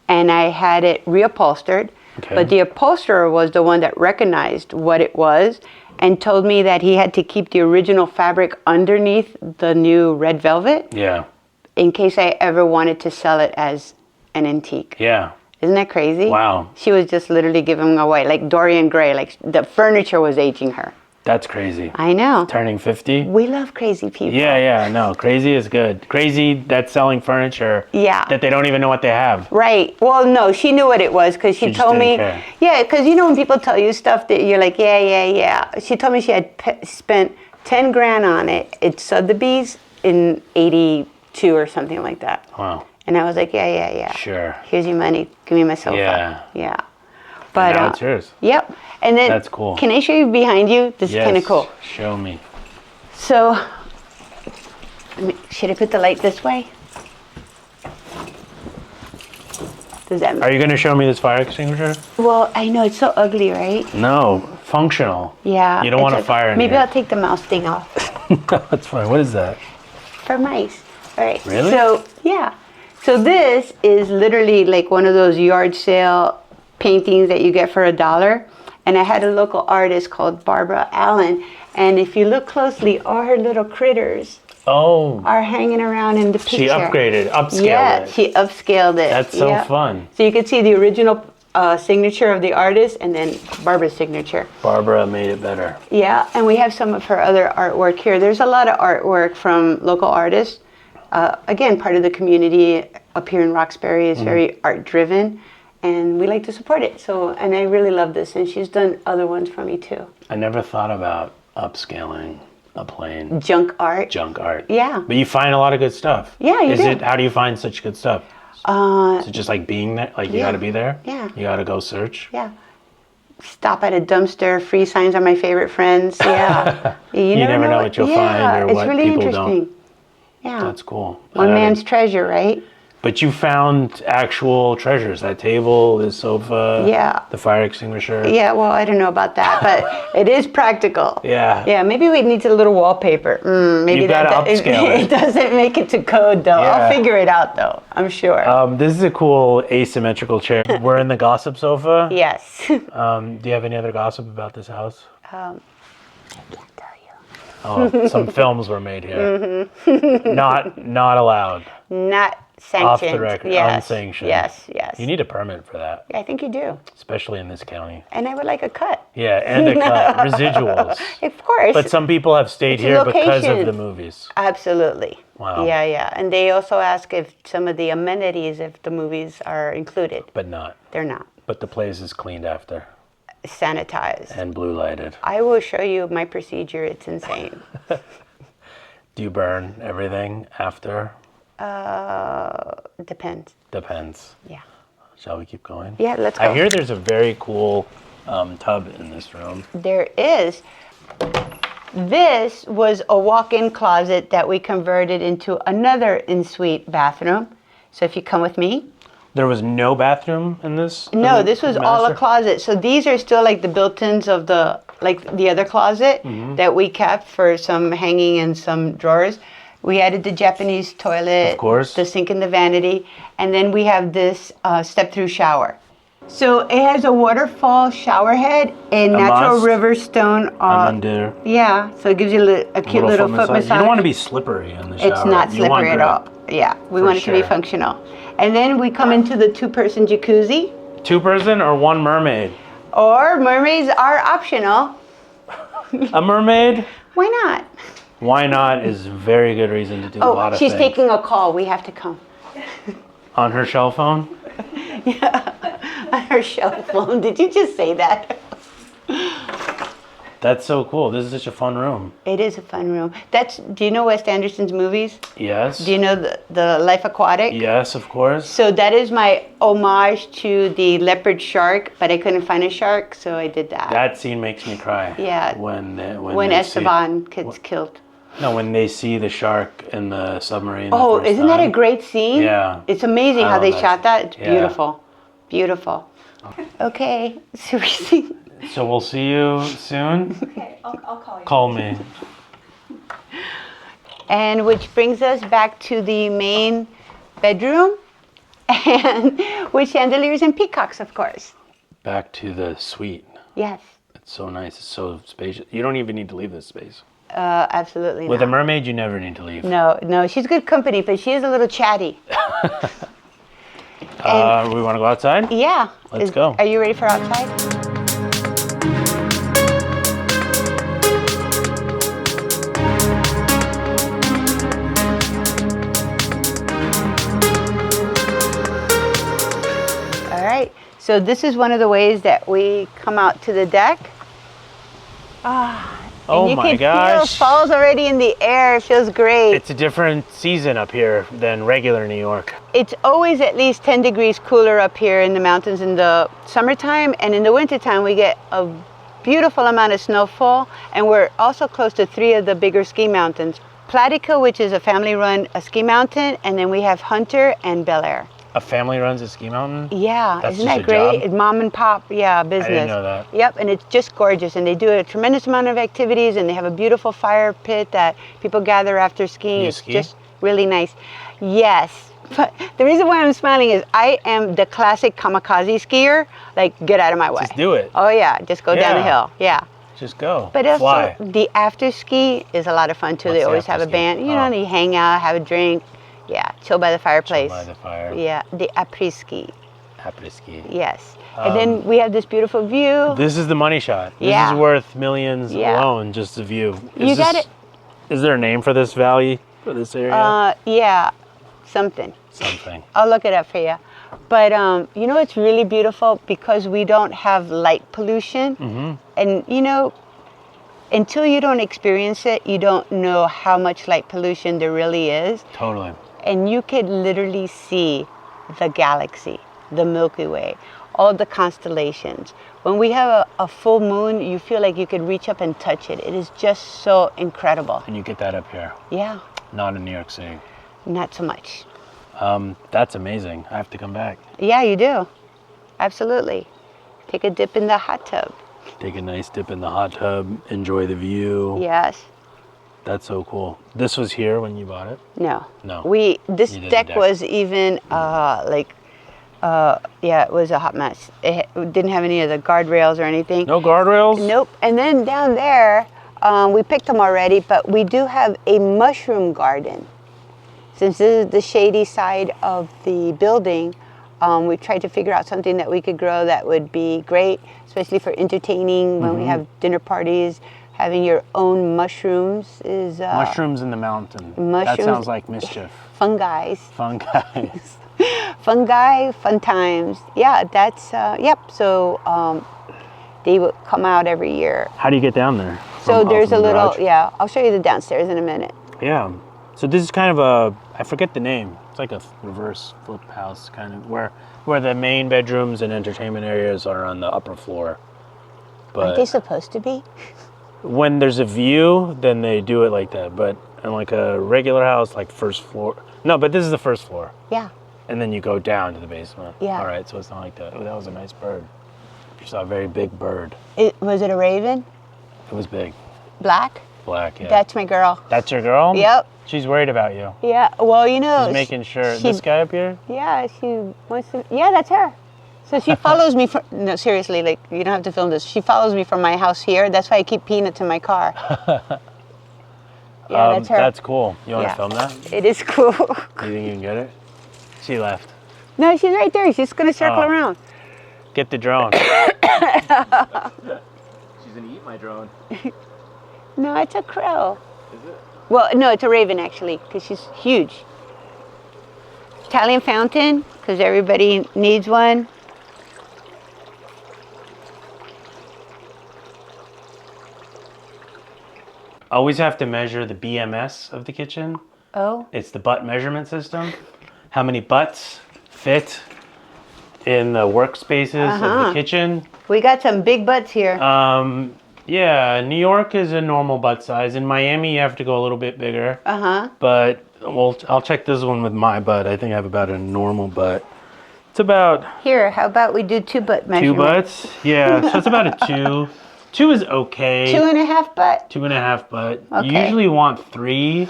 Speaker 2: and I had it reupholstered.
Speaker 1: Okay.
Speaker 2: But the upholsterer was the one that recognized what it was and told me that he had to keep the original fabric underneath the new red velvet.
Speaker 1: Yeah.
Speaker 2: In case I ever wanted to sell it as an antique.
Speaker 1: Yeah.
Speaker 2: Isn't that crazy?
Speaker 1: Wow.
Speaker 2: She was just literally giving away, like Dorian Gray, like the furniture was aging her.
Speaker 1: That's crazy.
Speaker 2: I know.
Speaker 1: Turning 50.
Speaker 2: We love crazy people.
Speaker 1: Yeah, no, crazy is good. Crazy that's selling furniture that they don't even know what they have.
Speaker 2: Right. Well, no, she knew what it was because she told me.
Speaker 1: Care.
Speaker 2: Yeah, because you know when people tell you stuff that you're like, yeah. She told me she had spent 10 grand on it. It's Sotheby's in 82 or something like that.
Speaker 1: Wow.
Speaker 2: And I was like, yeah.
Speaker 1: Sure.
Speaker 2: Here's your money. Give me my sofa.
Speaker 1: Yeah.
Speaker 2: But
Speaker 1: now it's yours.
Speaker 2: Yep. And then
Speaker 1: that's cool.
Speaker 2: Can I show you behind you? This is kind of cool.
Speaker 1: Show me.
Speaker 2: So, should I put the light this way? Does that?
Speaker 1: Are you going to show me this fire extinguisher?
Speaker 2: Well, I know it's so ugly, right?
Speaker 1: No, functional.
Speaker 2: Yeah.
Speaker 1: You don't want a fire in
Speaker 2: Maybe
Speaker 1: here.
Speaker 2: I'll take the mouse thing off.
Speaker 1: That's fine. What is that?
Speaker 2: For mice. All right.
Speaker 1: Really?
Speaker 2: So, yeah. So this is literally like one of those yard sale paintings that you get for $1. And I had a local artist called Barbara Allen. And if you look closely, all her little critters are hanging around in the picture.
Speaker 1: She upscaled it.
Speaker 2: She upscaled it.
Speaker 1: That's so fun.
Speaker 2: So you can see the original signature of the artist and then Barbara's signature.
Speaker 1: Barbara made it better.
Speaker 2: Yeah, and we have some of her other artwork here. There's a lot of artwork from local artists. Again, part of the community up here in Roxbury is very art-driven, and we like to support it. So, and I really love this, and she's done other ones for me too.
Speaker 1: I never thought about upscaling a plane.
Speaker 2: Junk art. Yeah.
Speaker 1: But you find a lot of good stuff.
Speaker 2: Yeah, you do.
Speaker 1: How do you find such good stuff? Is it just like being there? Like you got to be there?
Speaker 2: Yeah.
Speaker 1: You got to go search?
Speaker 2: Yeah. Stop at a dumpster. Free signs are my favorite friends. Yeah.
Speaker 1: You never know what you'll find or what
Speaker 2: really
Speaker 1: people
Speaker 2: interesting.
Speaker 1: don't.
Speaker 2: Yeah.
Speaker 1: That's cool.
Speaker 2: One man's treasure, right?
Speaker 1: But you found actual treasures. That table, this sofa, the fire extinguisher.
Speaker 2: Yeah, well, I don't know about that, but it is practical.
Speaker 1: Yeah.
Speaker 2: Yeah, maybe we need a little wallpaper. Maybe
Speaker 1: You've got to upscale
Speaker 2: it doesn't make it to code, though.
Speaker 1: Yeah.
Speaker 2: I'll figure it out, though. I'm sure.
Speaker 1: This is a cool asymmetrical chair. We're in the gossip sofa.
Speaker 2: Yes.
Speaker 1: Do you have any other gossip about this house?
Speaker 2: I can't tell you.
Speaker 1: Oh, some films were made here. Not allowed.
Speaker 2: Not sanctioned.
Speaker 1: Off the record, unsanctioned.
Speaker 2: Yes.
Speaker 1: You need a permit for that.
Speaker 2: I think you do.
Speaker 1: Especially in this county.
Speaker 2: And I would like a cut.
Speaker 1: Yeah, and a cut. Residuals.
Speaker 2: Of course.
Speaker 1: But some people have stayed here because of the movies.
Speaker 2: Absolutely.
Speaker 1: Wow.
Speaker 2: Yeah. And they also ask if some of the amenities, if the movies are included.
Speaker 1: But not.
Speaker 2: They're not.
Speaker 1: But the place is cleaned after.
Speaker 2: Sanitized.
Speaker 1: And blue lighted.
Speaker 2: I will show you my procedure. It's insane.
Speaker 1: Do you burn everything after?
Speaker 2: Depends.
Speaker 1: Depends.
Speaker 2: Yeah.
Speaker 1: Shall we keep going?
Speaker 2: Yeah, let's go.
Speaker 1: I hear there's a very cool tub in this room.
Speaker 2: There is. This was a walk-in closet that we converted into another en-suite bathroom. So if you come with me.
Speaker 1: There was no bathroom in this?
Speaker 2: No, this was all a closet. So these are still like the built-ins of the like the other closet that we kept for some hanging and some drawers. We added the Japanese toilet,
Speaker 1: Of course.
Speaker 2: the sink and the vanity, and then we have this step-through shower. So it has a waterfall shower head and natural
Speaker 1: must.
Speaker 2: river stone.
Speaker 1: I'm under.
Speaker 2: Yeah, so it gives you a cute little foot massage.
Speaker 1: You don't want to be slippery in the shower.
Speaker 2: It's not
Speaker 1: You want
Speaker 2: slippery at
Speaker 1: grip.
Speaker 2: all. Yeah, we
Speaker 1: For
Speaker 2: want it to be
Speaker 1: sure.
Speaker 2: functional. And then we come into the 2-person jacuzzi.
Speaker 1: 2-person or 1 mermaid?
Speaker 2: Or mermaids are optional.
Speaker 1: A mermaid?
Speaker 2: Why not?
Speaker 1: Why not is a very good reason to do a lot of
Speaker 2: she's
Speaker 1: things.
Speaker 2: taking a call. We have to come.
Speaker 1: On her cell phone?
Speaker 2: On her cell phone. Did you just say that?
Speaker 1: That's so cool. This is such a fun room.
Speaker 2: It is a fun room. Do you know Wes Anderson's movies?
Speaker 1: Yes.
Speaker 2: Do you know the Life Aquatic?
Speaker 1: Yes, of course.
Speaker 2: So that is my homage to the leopard shark, but I couldn't find a shark, so I did that.
Speaker 1: That scene makes me cry.
Speaker 2: Yeah.
Speaker 1: When
Speaker 2: When Esteban gets killed.
Speaker 1: No, when they see the shark in the submarine.
Speaker 2: Oh, isn't that a great scene?
Speaker 1: Yeah.
Speaker 2: It's amazing
Speaker 1: I
Speaker 2: how
Speaker 1: love
Speaker 2: they
Speaker 1: that
Speaker 2: shot
Speaker 1: scene.
Speaker 2: that. It's
Speaker 1: Yeah.
Speaker 2: beautiful. Beautiful. Okay, so we see.
Speaker 1: So we'll see you soon.
Speaker 3: Okay, I'll call you.
Speaker 1: Call me.
Speaker 2: And which brings us back to the main bedroom, and with chandeliers and peacocks, of course.
Speaker 1: Back to the suite.
Speaker 2: Yes,
Speaker 1: It's so nice. It's so spacious. You don't even need to leave this space.
Speaker 2: absolutely.
Speaker 1: With
Speaker 2: not.
Speaker 1: a mermaid, you never need to leave.
Speaker 2: No, she's good company, but she is a little chatty.
Speaker 1: We want to go outside?
Speaker 2: Yeah.
Speaker 1: Let's go.
Speaker 2: Are you ready for outside? All right. So this is one of the ways that we come out to the deck.
Speaker 1: Oh
Speaker 2: you
Speaker 1: my
Speaker 2: can
Speaker 1: gosh.
Speaker 2: feel falls already in the air. It feels great.
Speaker 1: It's a different season up here than regular New York.
Speaker 2: It's always at least 10 degrees cooler up here in the mountains in the summertime, and in the wintertime we get a beautiful amount of snowfall, and we're also close to 3 of the bigger ski mountains. Platica, which is a family-run ski mountain, and then we have Hunter and Bellar.
Speaker 1: A family runs a ski mountain?
Speaker 2: Yeah,
Speaker 1: That's
Speaker 2: isn't
Speaker 1: just
Speaker 2: that
Speaker 1: a
Speaker 2: great?
Speaker 1: job?
Speaker 2: It's mom and pop, business.
Speaker 1: I didn't know that.
Speaker 2: Yep, and it's just gorgeous, and they do a tremendous amount of activities, and they have a beautiful fire pit that people gather after skiing.
Speaker 1: You
Speaker 2: It's
Speaker 1: ski?
Speaker 2: just really nice. Yes, but the reason why I'm smiling is I am the classic kamikaze skier. Like, get out of my way.
Speaker 1: Just do it.
Speaker 2: Oh yeah, just go down the
Speaker 1: Yeah.
Speaker 2: hill. Yeah.
Speaker 1: Just go.
Speaker 2: But also,
Speaker 1: Fly.
Speaker 2: the after ski is a lot of fun too.
Speaker 1: What's
Speaker 2: They
Speaker 1: the
Speaker 2: always have a
Speaker 1: after-ski?
Speaker 2: band. You know,
Speaker 1: Oh.
Speaker 2: and you hang out, have a drink. Yeah, chill by the fireplace.
Speaker 1: By the fire.
Speaker 2: Yeah, the après ski.
Speaker 1: Happy to ski.
Speaker 2: Yes. And then we have this beautiful view.
Speaker 1: This is the money shot. This
Speaker 2: Yeah.
Speaker 1: is worth millions
Speaker 2: Yeah.
Speaker 1: alone, just the view.
Speaker 2: You got it.
Speaker 1: Is there a name for this valley, for this area?
Speaker 2: Yeah, something.
Speaker 1: Something.
Speaker 2: I'll look it up for you. But you know, it's really beautiful because we don't have light pollution.
Speaker 1: Mm-hmm.
Speaker 2: And you know, until you don't experience it, you don't know how much light pollution there really is.
Speaker 1: Totally.
Speaker 2: And you could literally see the galaxy, the Milky Way, all the constellations. When we have a full moon, you feel like you could reach up and touch it. It is just so incredible.
Speaker 1: And you get that up here,
Speaker 2: Yeah,
Speaker 1: not in New York City.
Speaker 2: not so much.
Speaker 1: That's amazing. I have to come back.
Speaker 2: Yeah, you do. Absolutely. Take a dip in the hot tub.
Speaker 1: Take a nice dip in the hot tub, enjoy the view.
Speaker 2: Yes.
Speaker 1: That's so cool. This was here when you bought it?
Speaker 2: No.
Speaker 1: No.
Speaker 2: This
Speaker 1: You did the
Speaker 2: deck
Speaker 1: deck.
Speaker 2: was even it was a hot mess. It didn't have any of the guardrails or anything.
Speaker 1: No guardrails?
Speaker 2: Nope. And then down there, we picked them already, but we do have a mushroom garden. Since this is the shady side of the building, we tried to figure out something that we could grow that would be great, especially for entertaining when we have dinner parties. Having your own mushrooms is
Speaker 1: Mushrooms in the mountain. That
Speaker 2: mushrooms-
Speaker 1: sounds like mischief.
Speaker 2: fungi.
Speaker 1: Fun guys.
Speaker 2: Fungi, fun times. Yeah, that's, yep. So they would come out every year.
Speaker 1: How do you get down there?
Speaker 2: So there's
Speaker 1: from
Speaker 2: a
Speaker 1: the
Speaker 2: little,
Speaker 1: garage?
Speaker 2: yeah, I'll show you the downstairs in a minute.
Speaker 1: Yeah. So this is kind of a, I forget the name. It's like a reverse flip house kind of, where the main bedrooms and entertainment areas are on the upper floor.
Speaker 2: Aren't they
Speaker 1: But
Speaker 2: supposed to be?
Speaker 1: when there's a view, then they do it like that. But in like a regular house, like first floor. No, but this is the first floor.
Speaker 2: Yeah.
Speaker 1: And then you go down to the basement.
Speaker 2: Yeah.
Speaker 1: All right, so it's not like that. Oh, that was a nice bird. You saw a very big bird.
Speaker 2: Was it a raven?
Speaker 1: It was big.
Speaker 2: Black?
Speaker 1: Black, yeah.
Speaker 2: That's my girl.
Speaker 1: That's your girl?
Speaker 2: Yep.
Speaker 1: She's worried about you.
Speaker 2: Yeah, well, you know.
Speaker 1: She's making sure. This guy up here?
Speaker 2: Yeah, she wants to. Yeah, that's her. So she follows me. No, seriously, like, you don't have to film this. She follows me from my house here. That's why I keep Peanuts in my car. Yeah, that's her.
Speaker 1: That's cool. You want to film that?
Speaker 2: It is cool.
Speaker 1: You think you can get it? She left.
Speaker 2: No, she's right there. She's going to circle around.
Speaker 1: Get the drone. She's going to eat my drone.
Speaker 2: No, it's a crow.
Speaker 1: Is it?
Speaker 2: Well, no, it's a raven, actually, because she's huge. Italian fountain, because everybody needs one.
Speaker 1: Always have to measure the BMS of the kitchen.
Speaker 2: Oh.
Speaker 1: It's the butt measurement system. How many butts fit in the workspaces of the kitchen.
Speaker 2: We got some big butts here.
Speaker 1: Yeah, New York is a normal butt size. In Miami, you have to go a little bit bigger. But I'll check this one with my butt. I think I have about a normal butt. It's about...
Speaker 2: Here, how about we do 2 butt measurement?
Speaker 1: 2 butts? Yeah, so it's about a 2. 2 is okay.
Speaker 2: 2.5 butt?
Speaker 1: 2.5 butt.
Speaker 2: Okay.
Speaker 1: You usually want 3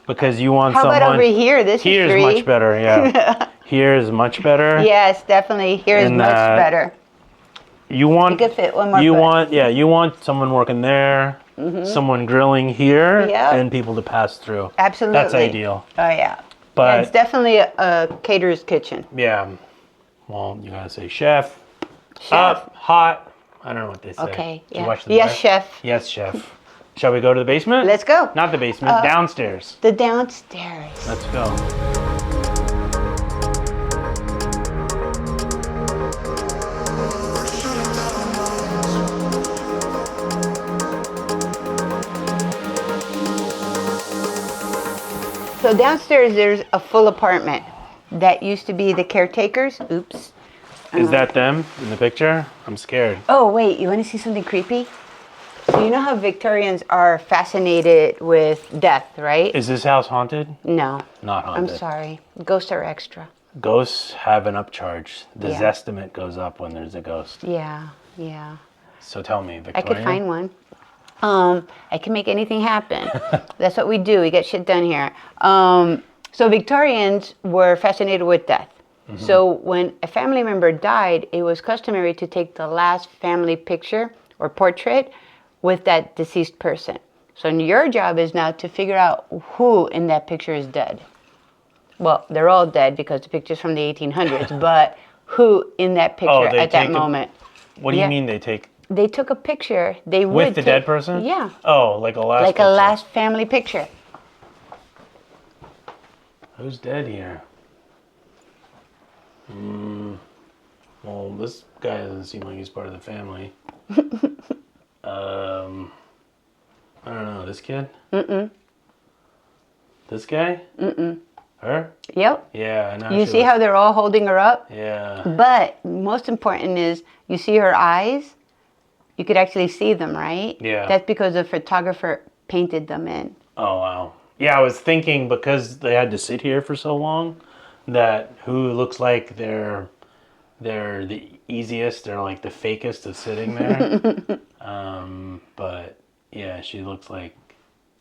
Speaker 1: because you want
Speaker 2: how
Speaker 1: someone...
Speaker 2: How about over here? This
Speaker 1: here
Speaker 2: is 3.
Speaker 1: Here is much better, yeah. Here is much better.
Speaker 2: Yes, definitely. Here is much better.
Speaker 1: You want...
Speaker 2: You could fit one more butt.
Speaker 1: You want someone working there, someone grilling here,
Speaker 2: Yep.
Speaker 1: and people to pass through.
Speaker 2: Absolutely.
Speaker 1: That's ideal.
Speaker 2: Oh, yeah.
Speaker 1: But
Speaker 2: yeah, it's definitely a caterer's kitchen.
Speaker 1: Yeah. Well, you gotta say chef.
Speaker 2: Chef.
Speaker 1: Up, hot. I don't know what they say.
Speaker 2: Okay.
Speaker 1: Did you
Speaker 2: Yeah.
Speaker 1: watch the
Speaker 2: Yes,
Speaker 1: back?
Speaker 2: chef.
Speaker 1: Yes, chef. Shall we go to the basement?
Speaker 2: Let's go.
Speaker 1: Not the basement, downstairs.
Speaker 2: The downstairs.
Speaker 1: Let's go.
Speaker 2: So downstairs, there's a full apartment. That used to be the caretakers. Oops.
Speaker 1: Is that them in the picture? I'm scared.
Speaker 2: Oh, wait, you want to see something creepy? So you know how Victorians are fascinated with death, right?
Speaker 1: Is this house haunted?
Speaker 2: No.
Speaker 1: Not haunted.
Speaker 2: I'm sorry. Ghosts are extra.
Speaker 1: Ghosts have an upcharge. The
Speaker 2: Yeah.
Speaker 1: zestimate goes up when there's a ghost.
Speaker 2: Yeah, yeah.
Speaker 1: So tell me,
Speaker 2: I
Speaker 1: Victoria.
Speaker 2: could find one. I can make anything happen. That's what we do. We get shit done here. So Victorians were fascinated with death. So when a family member died, it was customary to take the last family picture or portrait with that deceased person. So your job is now to figure out who in that picture is dead. Well, they're all dead because the picture's from the 1800s, but who in that picture at that moment?
Speaker 1: What do you mean they take?
Speaker 2: They took a picture. They would
Speaker 1: With the dead person?
Speaker 2: Yeah.
Speaker 1: Oh, like a last
Speaker 2: Like
Speaker 1: picture.
Speaker 2: a last family picture.
Speaker 1: Who's dead here? Well, this guy doesn't seem like he's part of the family. I don't know. This kid? This guy? Her?
Speaker 2: Yep.
Speaker 1: Yeah, I know.
Speaker 2: You see how they're all holding her up?
Speaker 1: Yeah.
Speaker 2: But most important is you see her eyes. You could actually see them, right?
Speaker 1: Yeah.
Speaker 2: That's because the photographer painted them in.
Speaker 1: Oh, wow. Yeah, I was thinking because they had to sit here for so long that who looks like they're the easiest, they're like the fakest of sitting there. But yeah, she looks like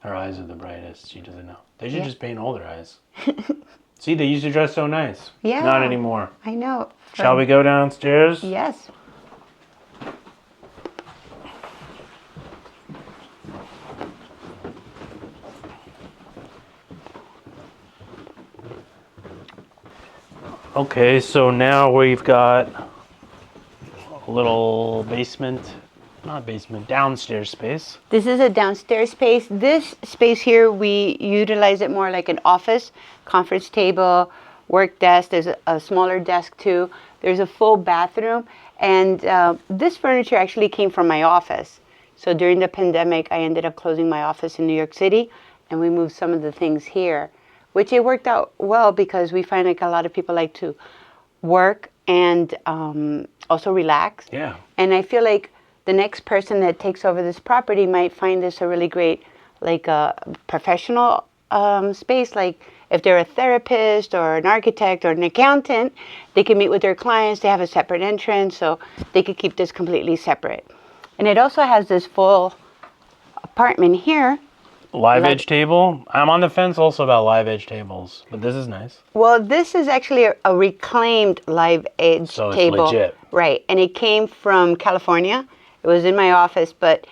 Speaker 1: her eyes are the brightest. She doesn't know. They should just paint all their eyes. See, they used to dress so nice.
Speaker 2: Yeah.
Speaker 1: Not anymore.
Speaker 2: I know.
Speaker 1: Shall we go downstairs?
Speaker 2: Yes.
Speaker 1: Okay, so now we've got a little downstairs space.
Speaker 2: This is a downstairs space. This space here, we utilize it more like an office, conference table, work desk. There's a smaller desk too. There's a full bathroom. And this furniture actually came from my office. So during the pandemic, I ended up closing my office in New York City, and we moved some of the things here, which it worked out well because we find like a lot of people like to work and also relax.
Speaker 1: Yeah.
Speaker 2: And I feel like the next person that takes over this property might find this a really great, like a professional space. Like if they're a therapist or an architect or an accountant, they can meet with their clients. They have a separate entrance, so they could keep this completely separate. And it also has this full apartment here.
Speaker 1: Live edge table. I'm on the fence also about live edge tables, but this is nice.
Speaker 2: Well, this is actually a reclaimed live edge
Speaker 1: So it's
Speaker 2: table.
Speaker 1: legit.
Speaker 2: Right. And it came from California. It was in my office, but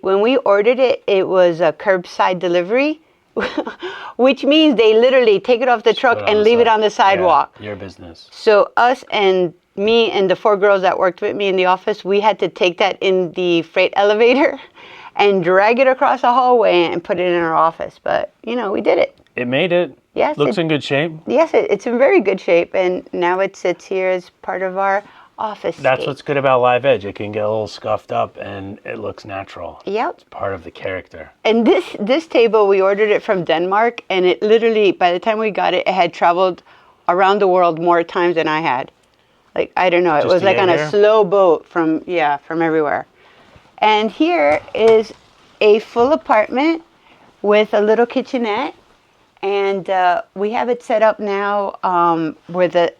Speaker 2: when we ordered it, it was a curbside delivery, which means they literally take it off the truck and leave it on the sidewalk.
Speaker 1: Yeah, your business.
Speaker 2: So us and me and the 4 girls that worked with me in the office, we had to take that in the freight elevator and drag it across the hallway and put it in our office. But, we did it.
Speaker 1: It made it.
Speaker 2: Yes.
Speaker 1: Looks in good shape.
Speaker 2: Yes, it's in very good shape. And now it sits here as part of our office
Speaker 1: That's
Speaker 2: space.
Speaker 1: what's good about live edge. It can get a little scuffed up and it looks natural.
Speaker 2: Yep.
Speaker 1: It's part of the character.
Speaker 2: And this table, we ordered it from Denmark. And it literally, by the time we got it, it had traveled around the world more times than I had. Like, I don't know. It
Speaker 1: Just
Speaker 2: was
Speaker 1: to
Speaker 2: like
Speaker 1: get
Speaker 2: on
Speaker 1: here?
Speaker 2: a slow boat from everywhere. And here is a full apartment with a little kitchenette. And we have it set up now with a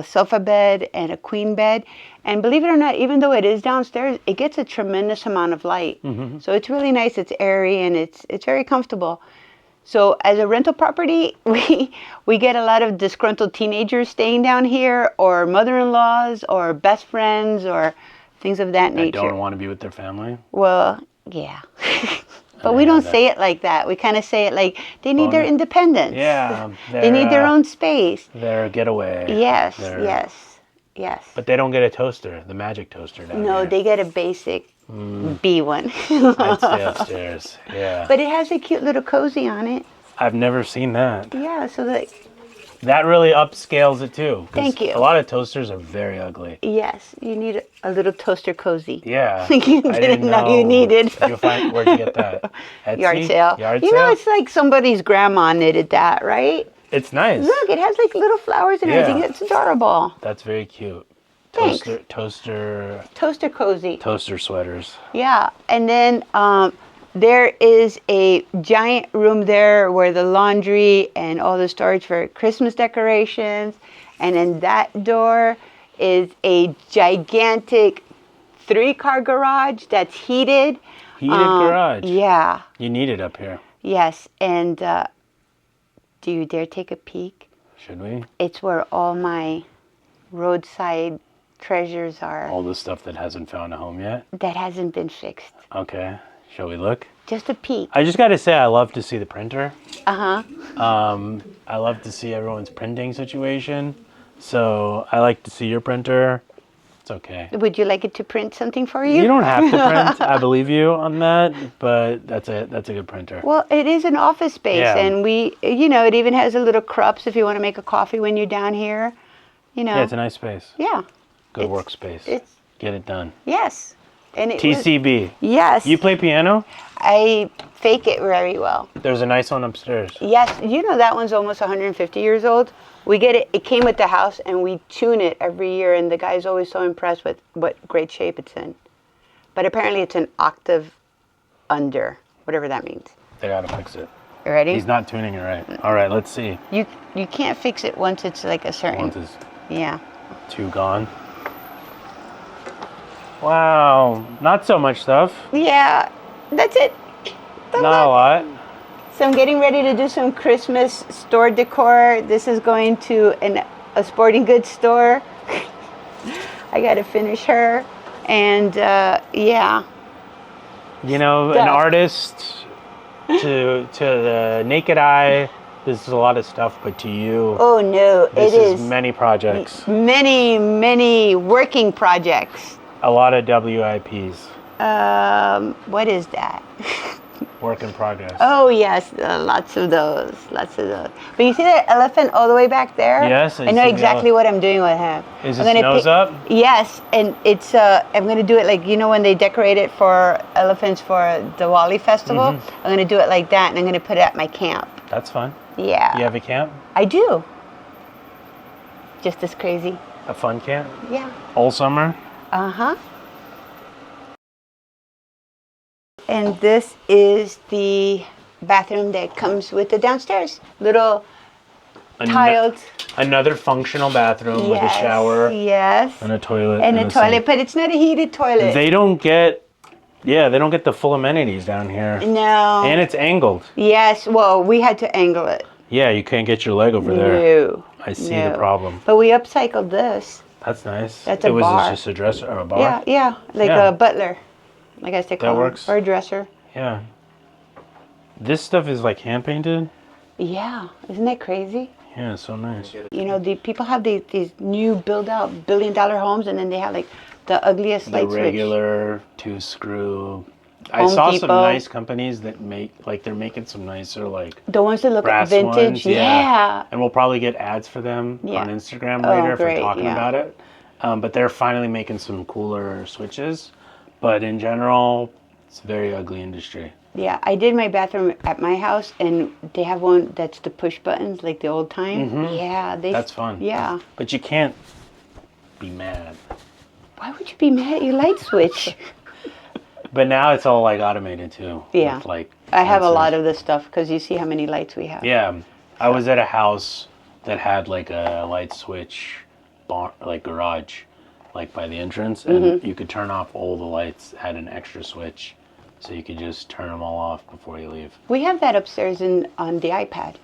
Speaker 2: sofa bed and a queen bed. And believe it or not, even though it is downstairs, it gets a tremendous amount of light. Mm-hmm. So it's really nice. It's airy and it's very comfortable. So as a rental property, we get a lot of disgruntled teenagers staying down here, or mother-in-laws, or best friends, or things of that nature.
Speaker 1: That don't want to be with their family?
Speaker 2: Well, yeah. But we don't say it like that. We kind of say it like they need their independence.
Speaker 1: Yeah.
Speaker 2: They need their own space.
Speaker 1: Their getaway.
Speaker 2: Yes,
Speaker 1: Their-
Speaker 2: yes.
Speaker 1: But they don't get a toaster, the magic toaster down
Speaker 2: No,
Speaker 1: here.
Speaker 2: they get a basic B one.
Speaker 1: I'd stay upstairs. Yeah.
Speaker 2: But it has a cute little cozy on it.
Speaker 1: I've never seen that.
Speaker 2: Yeah, so
Speaker 1: That really upscales it too. 'cause
Speaker 2: Thank you.
Speaker 1: A lot of toasters are very ugly.
Speaker 2: yes, you need a little toaster cozy.
Speaker 1: Yeah.
Speaker 2: You didn't know you needed.
Speaker 1: Where'd you get that? Etsy?
Speaker 2: Yard sale.
Speaker 1: Yard
Speaker 2: You
Speaker 1: sale?
Speaker 2: know, it's like somebody's grandma knitted that, right?
Speaker 1: It's nice.
Speaker 2: Look, it has like little flowers and
Speaker 1: Yeah.
Speaker 2: everything. It's adorable.
Speaker 1: That's very cute.
Speaker 2: Thanks. Toaster cozy.
Speaker 1: Toaster sweaters.
Speaker 2: Yeah, and then there is a giant room there where the laundry and all the storage for Christmas decorations. And then that door is a gigantic 3-car garage that's heated.
Speaker 1: Heated garage.
Speaker 2: Yeah,
Speaker 1: You need it up here.
Speaker 2: yes. And do you dare take a peek?
Speaker 1: Should we?
Speaker 2: It's where all my roadside treasures are
Speaker 1: All the stuff that hasn't found a home yet?
Speaker 2: that hasn't been fixed.
Speaker 1: Okay. Shall we look?
Speaker 2: Just a peek.
Speaker 1: I just got to say, I love to see the printer.
Speaker 2: Uh-huh.
Speaker 1: I love to see everyone's printing situation. So I like to see your printer. It's okay.
Speaker 2: Would you like it to print something for you?
Speaker 1: You don't have to print. I believe you on that, but that's a good printer.
Speaker 2: Well, it is an office space,
Speaker 1: Yeah.
Speaker 2: and it even has a little cups if you want to make a coffee when you're down here.
Speaker 1: Yeah, it's a nice space.
Speaker 2: Yeah.
Speaker 1: Good
Speaker 2: It's-
Speaker 1: workspace.
Speaker 2: It's
Speaker 1: Get it done.
Speaker 2: yes, and it was,
Speaker 1: TCB.
Speaker 2: yes.
Speaker 1: You play piano?
Speaker 2: I fake it very well.
Speaker 1: There's a nice one upstairs.
Speaker 2: Yes, that one's almost 150 years old. We get it. It came with the house, and we tune it every year. And the guy's always so impressed with what great shape it's in. But apparently, it's an octave under, whatever that means.
Speaker 1: They gotta fix it.
Speaker 2: You ready?
Speaker 1: He's not tuning it right. All right, let's see.
Speaker 2: You can't fix it once it's like a certain.
Speaker 1: Once is
Speaker 2: Yeah.
Speaker 1: 2 gone. Wow, not so much stuff.
Speaker 2: Yeah, that's it.
Speaker 1: Not a lot.
Speaker 2: So I'm getting ready to do some Christmas store decor. This is going to a sporting goods store. I got to finish her. And yeah.
Speaker 1: You know, an
Speaker 2: Stuff.
Speaker 1: artist to the naked eye, this is a lot of stuff, but to you,
Speaker 2: Oh no,
Speaker 1: this
Speaker 2: it
Speaker 1: is
Speaker 2: is
Speaker 1: many projects.
Speaker 2: many working projects.
Speaker 1: A lot of WIPs,
Speaker 2: What is that?
Speaker 1: work in progress.
Speaker 2: Oh yes, lots of those. But you see that elephant all the way back there?
Speaker 1: Yes, I
Speaker 2: I know
Speaker 1: see the
Speaker 2: exactly what I'm doing with him.
Speaker 1: Is
Speaker 2: I'm
Speaker 1: his
Speaker 2: gonna
Speaker 1: nose up?
Speaker 2: Yes, and it's I'm gonna do it like when they decorate it for elephants for the Diwali festival.
Speaker 1: Mm-hmm.
Speaker 2: I'm gonna do it like that, and I'm gonna put it at my camp.
Speaker 1: That's fun.
Speaker 2: Yeah.
Speaker 1: You have a camp?
Speaker 2: I do. Just as crazy.
Speaker 1: A fun camp?
Speaker 2: Yeah.
Speaker 1: All summer?
Speaker 2: Uh-huh. And this is the bathroom that comes with the downstairs. Little tiled.
Speaker 1: Another functional bathroom with a shower
Speaker 2: Yes.
Speaker 1: and a toilet.
Speaker 2: And a toilet,
Speaker 1: sink.
Speaker 2: but it's not a heated toilet.
Speaker 1: They don't get Yeah, they don't get the full amenities down here.
Speaker 2: No.
Speaker 1: And it's angled.
Speaker 2: Yes, well, we had to angle it.
Speaker 1: Yeah, you can't get your leg over there.
Speaker 2: No.
Speaker 1: I see the problem.
Speaker 2: But we upcycled this.
Speaker 1: That's nice.
Speaker 2: That's a
Speaker 1: was
Speaker 2: bar.
Speaker 1: Just a dresser or a bar?
Speaker 2: Yeah, like
Speaker 1: Yeah.
Speaker 2: a butler. I guess they call
Speaker 1: That works.
Speaker 2: Or a dresser.
Speaker 1: Yeah. This stuff is like hand painted?
Speaker 2: Yeah, isn't that crazy?
Speaker 1: Yeah, it's so nice.
Speaker 2: You know, the people have these new build-out billion-dollar homes, and then they have like the ugliest
Speaker 1: The
Speaker 2: light switch.
Speaker 1: regular 2-screw. I
Speaker 2: Home
Speaker 1: saw some
Speaker 2: Depot.
Speaker 1: nice companies that make, like, they're making some nicer, like,
Speaker 2: The ones that look
Speaker 1: brass
Speaker 2: vintage,
Speaker 1: ones.
Speaker 2: yeah.
Speaker 1: And we'll probably get ads for them
Speaker 2: Yeah.
Speaker 1: on Instagram
Speaker 2: Oh,
Speaker 1: later if we're
Speaker 2: great,
Speaker 1: talking
Speaker 2: yeah.
Speaker 1: about it. But they're finally making some cooler switches. But in general, it's a very ugly industry.
Speaker 2: Yeah, I did my bathroom at my house, and they have one that's the push buttons, like the old time.
Speaker 1: Mm-hmm.
Speaker 2: Yeah,
Speaker 1: That's fun.
Speaker 2: Yeah.
Speaker 1: But you can't be mad.
Speaker 2: Why would you be mad at your light switch?
Speaker 1: But now it's all like automated too.
Speaker 2: Yeah.
Speaker 1: With, like,
Speaker 2: I have a
Speaker 1: sensors.
Speaker 2: lot of this stuff because you see how many lights we have.
Speaker 1: Yeah. I was at a house that had like a light switch bar, like garage, like by the entrance, and
Speaker 2: Mm-hmm.
Speaker 1: you could turn off all the lights, had an extra switch, so you could just turn them all off before you leave.
Speaker 2: We have that upstairs on the iPad.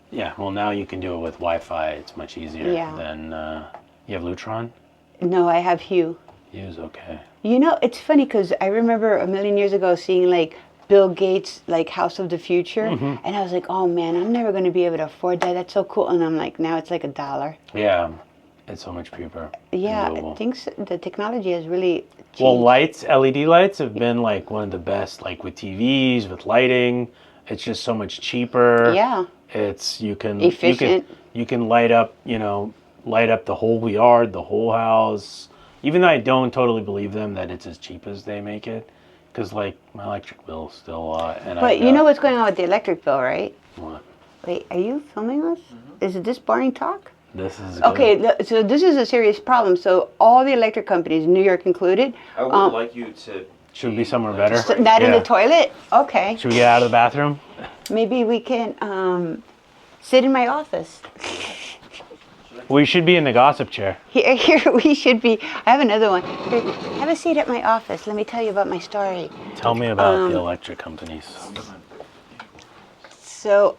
Speaker 1: Yeah, well now you can do it with Wi-Fi. It's much easier
Speaker 2: Yeah.
Speaker 1: than, you have Lutron?
Speaker 2: No, I have Hue.
Speaker 1: Use okay.
Speaker 2: You know, it's funny because I remember a million years ago seeing like Bill Gates, like House of the Future, and I was like, oh man, I'm never going to be able to afford that. That's so cool. And I'm like, now it's like $1.
Speaker 1: Yeah, it's so much cheaper. and
Speaker 2: Yeah,
Speaker 1: doable.
Speaker 2: I think the technology has really changed.
Speaker 1: Well, lights, LED lights have been like one of the best, like with TVs, with lighting. It's just so much cheaper.
Speaker 2: Yeah.
Speaker 1: It's
Speaker 2: Efficient.
Speaker 1: You can light up, light up the whole yard, the whole house. Even though I don't totally believe them that it's as cheap as they make it, because like my electric bill is still a lot. And
Speaker 2: But you know what's going on with the electric bill, right?
Speaker 1: what?
Speaker 2: Wait, are you filming us? Is it this boring talk?
Speaker 1: This is
Speaker 2: Okay,
Speaker 1: good.
Speaker 2: so this is a serious problem. So all the electric companies, New York included,
Speaker 3: I would like you to.
Speaker 1: Should be somewhere better.
Speaker 2: not in
Speaker 1: Yeah.
Speaker 2: the toilet? Okay.
Speaker 1: Should we get out of the bathroom?
Speaker 2: Maybe we can sit in my office.
Speaker 1: We should be in the gossip chair.
Speaker 2: Here we should be. I have another one. Here, have a seat at my office. Let me tell you about my story.
Speaker 1: Tell me about the electric companies.
Speaker 2: So,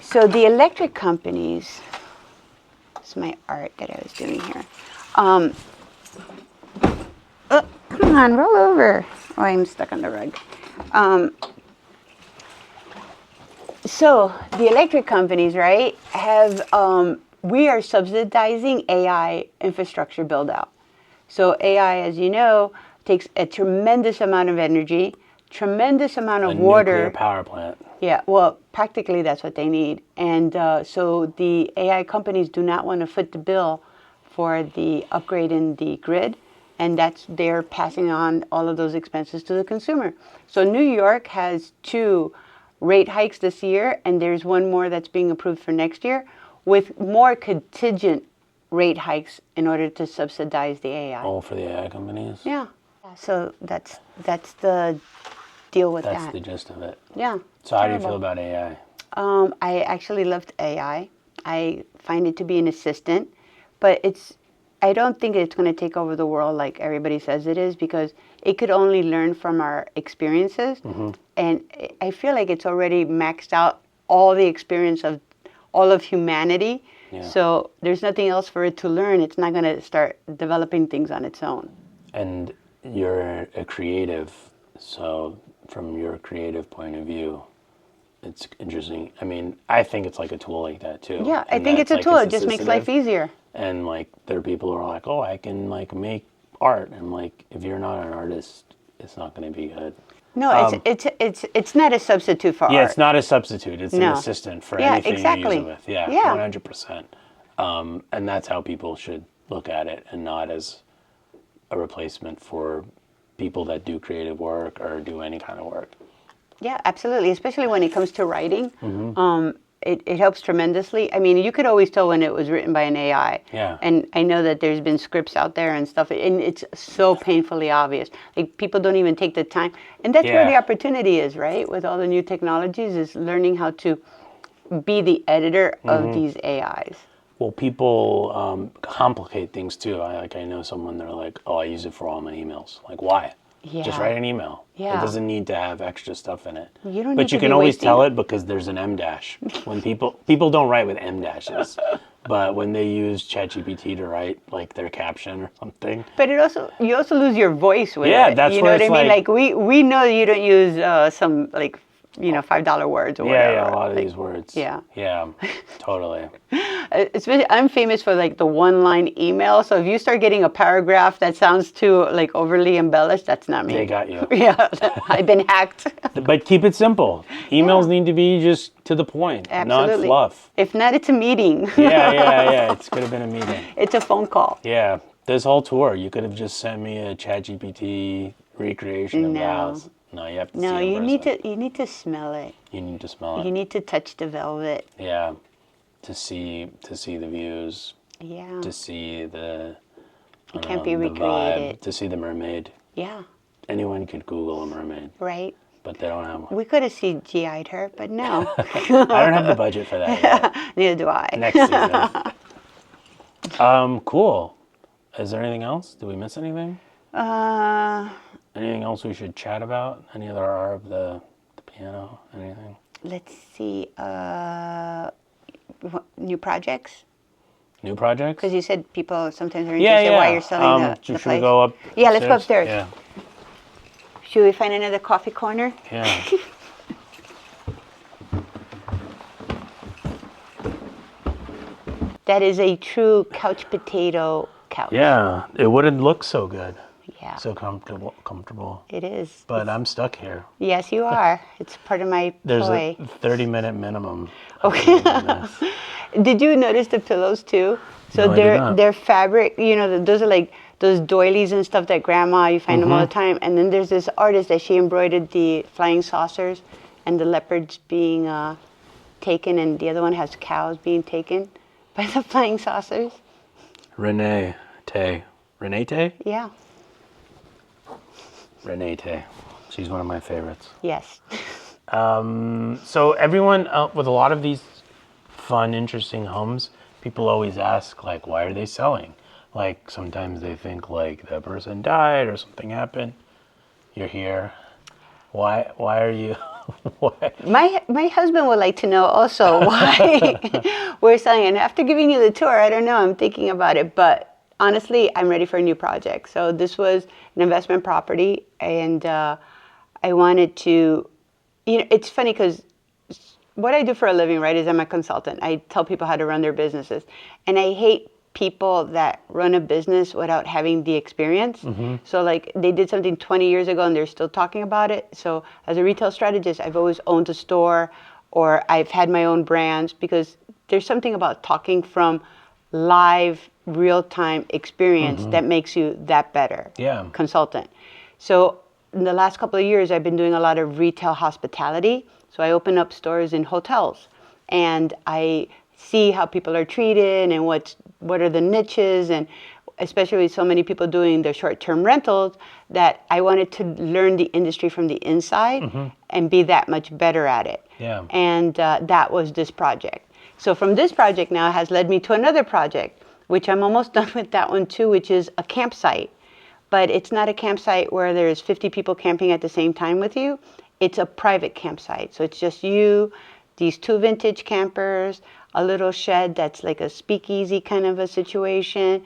Speaker 2: so the electric companies. It's my art that I was doing here. Come on, roll over. Oh, I'm stuck on the rug. So the electric companies, right, have we are subsidizing AI infrastructure build out. So AI, as you know, takes a tremendous amount of energy, tremendous amount of
Speaker 1: A
Speaker 2: water.
Speaker 1: nuclear power plant.
Speaker 2: Yeah, well, practically that's what they need. And so the AI companies do not want to foot the bill for the upgrade in the grid. And they're passing on all of those expenses to the consumer. So New York has 2 rate hikes this year, and there's one more that's being approved for next year, with more contingent rate hikes in order to subsidize the AI.
Speaker 1: All for the AI companies?
Speaker 2: Yeah. So that's the deal with
Speaker 1: That's
Speaker 2: that.
Speaker 1: the gist of it.
Speaker 2: Yeah.
Speaker 1: So how do you feel about AI?
Speaker 2: I actually loved AI. I find it to be an assistant, but I don't think it's going to take over the world like everybody says it is, because it could only learn from our experiences. And I feel like it's already maxed out all the experience of all of humanity.
Speaker 1: Yeah.
Speaker 2: So there's nothing else for it to learn. It's not going to start developing things on its own.
Speaker 1: And you're a creative, so from your creative point of view, it's interesting. I mean, I think it's like a tool like that too.
Speaker 2: Yeah, I
Speaker 1: And
Speaker 2: think
Speaker 1: that
Speaker 2: it's a
Speaker 1: like,
Speaker 2: tool. It just makes life
Speaker 1: assistive.
Speaker 2: easier.
Speaker 1: And like there are people who are like, oh, I can like make art. And like, if you're not an artist, it's not going to be good.
Speaker 2: No, it's not a substitute for
Speaker 1: Yeah,
Speaker 2: art.
Speaker 1: it's not a substitute. It's
Speaker 2: No.
Speaker 1: an assistant for
Speaker 2: Yeah,
Speaker 1: anything
Speaker 2: exactly.
Speaker 1: you use it with. Yeah,
Speaker 2: Yeah.
Speaker 1: 100%. And that's how people should look at it, and not as a replacement for people that do creative work or do any kind of work.
Speaker 2: Yeah, absolutely. Especially when it comes to writing,
Speaker 1: Mm-hmm.
Speaker 2: it helps tremendously. I mean, you could always tell when it was written by an AI.
Speaker 1: Yeah.
Speaker 2: And I know that there's been scripts out there and stuff, and it's so painfully obvious. Like people don't even take the time, and that's where
Speaker 1: Yeah.
Speaker 2: the opportunity is, right? With all the new technologies, is learning how to be the editor
Speaker 1: Mm-hmm.
Speaker 2: of these AIs.
Speaker 1: Well, people complicate things too. I know someone, they're like, oh, I use it for all my emails. Like, why?
Speaker 2: Yeah.
Speaker 1: Just write an email.
Speaker 2: Yeah.
Speaker 1: It doesn't need to have extra stuff in it.
Speaker 2: You don't
Speaker 1: But
Speaker 2: need
Speaker 1: you
Speaker 2: to
Speaker 1: can
Speaker 2: be
Speaker 1: always
Speaker 2: wasting
Speaker 1: tell
Speaker 2: it.
Speaker 1: it because there's an M dash. When people don't write with M dashes, but when they use ChatGPT to write like their caption or something.
Speaker 2: But you also lose your voice with it.
Speaker 1: Yeah, that's
Speaker 2: you know
Speaker 1: where
Speaker 2: what I
Speaker 1: it's
Speaker 2: mean.
Speaker 1: like-
Speaker 2: We know you don't use some like $5 words or whatever.
Speaker 1: Yeah, a lot of
Speaker 2: Like,
Speaker 1: these words.
Speaker 2: yeah.
Speaker 1: Yeah, totally.
Speaker 2: Especially, I'm famous for like the one-line email. So if you start getting a paragraph that sounds too like overly embellished, that's not me.
Speaker 1: They got you.
Speaker 2: Yeah, I've been hacked.
Speaker 1: But keep it simple. Emails need to be just to the point,
Speaker 2: Absolutely.
Speaker 1: not fluff.
Speaker 2: If not, it's a meeting.
Speaker 1: Yeah. It could have been a meeting.
Speaker 2: It's a phone call.
Speaker 1: Yeah, this whole tour, you could have just sent me a ChatGPT recreation of the
Speaker 2: No.
Speaker 1: house. No, you have to
Speaker 2: No,
Speaker 1: see it in person.
Speaker 2: you need to smell it.
Speaker 1: You need to smell it.
Speaker 2: You need to touch the velvet.
Speaker 1: Yeah, to see the views,
Speaker 2: Yeah.
Speaker 1: to see the
Speaker 2: It can't be
Speaker 1: the
Speaker 2: recreated.
Speaker 1: vibe, to see the mermaid.
Speaker 2: Yeah.
Speaker 1: Anyone could Google a mermaid,
Speaker 2: Right.
Speaker 1: but they don't have one.
Speaker 2: We could have CGI'd her, but no.
Speaker 1: I don't have the budget for that yet.
Speaker 2: Neither do I.
Speaker 1: Next season. Cool. Is there anything else? Did we miss anything? Anything else we should chat about? Any other art of the piano? Anything?
Speaker 2: Let's see. New projects?
Speaker 1: New projects?
Speaker 2: Because you said people sometimes are interested why you're selling the
Speaker 1: should
Speaker 2: place.
Speaker 1: we go up?
Speaker 2: Yeah, let's go upstairs.
Speaker 1: Yeah.
Speaker 2: Should we find another coffee corner?
Speaker 1: Yeah.
Speaker 2: That is a true couch potato couch.
Speaker 1: Yeah. It wouldn't look so good.
Speaker 2: Yeah.
Speaker 1: So comfortable.
Speaker 2: It is.
Speaker 1: But I'm stuck here.
Speaker 2: Yes, you are. It's part of my
Speaker 1: There's
Speaker 2: ploy.
Speaker 1: a 30-minute minimum.
Speaker 2: Okay. Did you notice the pillows too? So
Speaker 1: No, I did not.
Speaker 2: they're fabric. You know, those are like those doilies and stuff that grandma, you find them all the time. And then there's this artist that she embroidered the flying saucers and the leopards being taken, and the other one has cows being taken by the flying saucers.
Speaker 1: Renee Tay. Renee Tay?
Speaker 2: Yeah.
Speaker 1: Renee Tay. She's one of my favorites.
Speaker 2: Yes.
Speaker 1: So everyone, with a lot of these fun, interesting homes, people always ask, like, why are they selling? Like, sometimes they think, like, the person died or something happened. You're here. Why are you... Why?
Speaker 2: My husband would like to know also why we're selling. And after giving you the tour, I don't know, I'm thinking about it. But honestly, I'm ready for a new project. So this was an investment property, and I wanted to, it's funny because what I do for a living, right, is I'm a consultant. I tell people how to run their businesses. And I hate people that run a business without having the experience. So like they did something 20 years ago and they're still talking about it. So as a retail strategist, I've always owned a store, or I've had my own brands, because there's something about talking from live, real-time experience that makes you that better consultant. So in the last couple of years, I've been doing a lot of retail hospitality. So I open up stores in hotels, and I see how people are treated and what are the niches, and especially with so many people doing the short-term rentals, that I wanted to learn the industry from the inside and be that much better at it.
Speaker 1: Yeah.
Speaker 2: And that was this project. So from this project now has led me to another project, which I'm almost done with that one too, which is a campsite. But it's not a campsite where there's 50 people camping at the same time with you. It's a private campsite. So it's just you, these 2 vintage campers, a little shed that's like a speakeasy kind of a situation,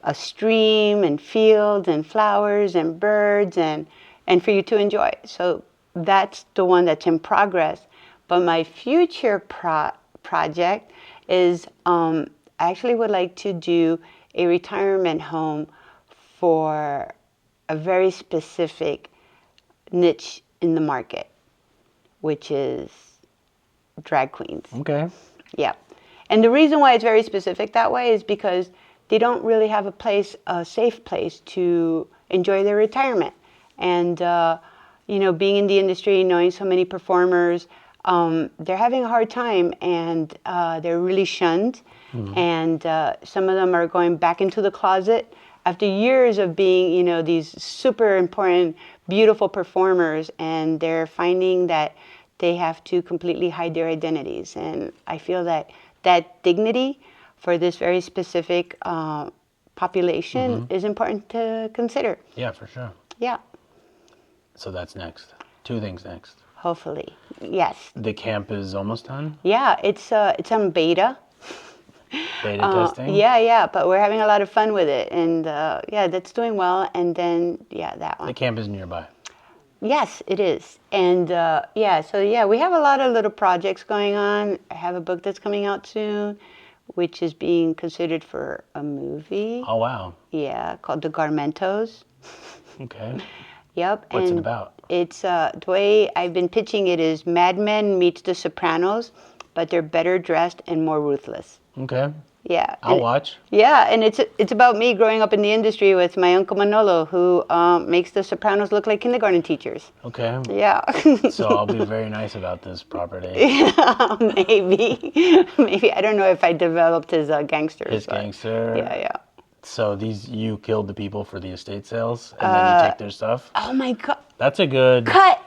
Speaker 2: a stream and fields and flowers and birds, and for you to enjoy. So that's the one that's in progress. But my future project is I actually would like to do a retirement home for a very specific niche in the market, which is drag queens.
Speaker 1: Okay.
Speaker 2: Yeah. And the reason why it's very specific that way is because they don't really have a safe place to enjoy their retirement. And, being in the industry, knowing so many performers, they're having a hard time, and they're really shunned. And some of them are going back into the closet after years of being, these super important, beautiful performers, and they're finding that they have to completely hide their identities. And I feel that dignity for this very specific population is important to consider.
Speaker 1: Yeah, for sure.
Speaker 2: Yeah.
Speaker 1: So that's next. 2 things next.
Speaker 2: hopefully. Yes.
Speaker 1: The camp is almost done?
Speaker 2: Yeah, it's on beta.
Speaker 1: Beta testing?
Speaker 2: Yeah, but we're having a lot of fun with it, and yeah, that's doing well. And then that one.
Speaker 1: The camp is nearby.
Speaker 2: Yes, it is. And yeah, so yeah, we have a lot of little projects going on. I have a book that's coming out soon, which is being considered for a movie.
Speaker 1: Oh, wow.
Speaker 2: Yeah, called The Garmentos.
Speaker 1: Okay.
Speaker 2: Yep.
Speaker 1: What's
Speaker 2: and
Speaker 1: it about?
Speaker 2: It's the way I've been pitching it is Mad Men meets The Sopranos, but they're better dressed and more ruthless.
Speaker 1: Okay.
Speaker 2: Yeah.
Speaker 1: I'll watch.
Speaker 2: Yeah, and it's about me growing up in the industry with my uncle Manolo, who makes The Sopranos look like kindergarten teachers.
Speaker 1: Okay.
Speaker 2: Yeah.
Speaker 1: So I'll be very nice about this property.
Speaker 2: Yeah, maybe. I don't know if I developed his gangsters.
Speaker 1: His gangster.
Speaker 2: Yeah.
Speaker 1: So you killed the people for the estate sales, and then you take their stuff?
Speaker 2: Oh my God.
Speaker 1: That's a good...
Speaker 2: Cut!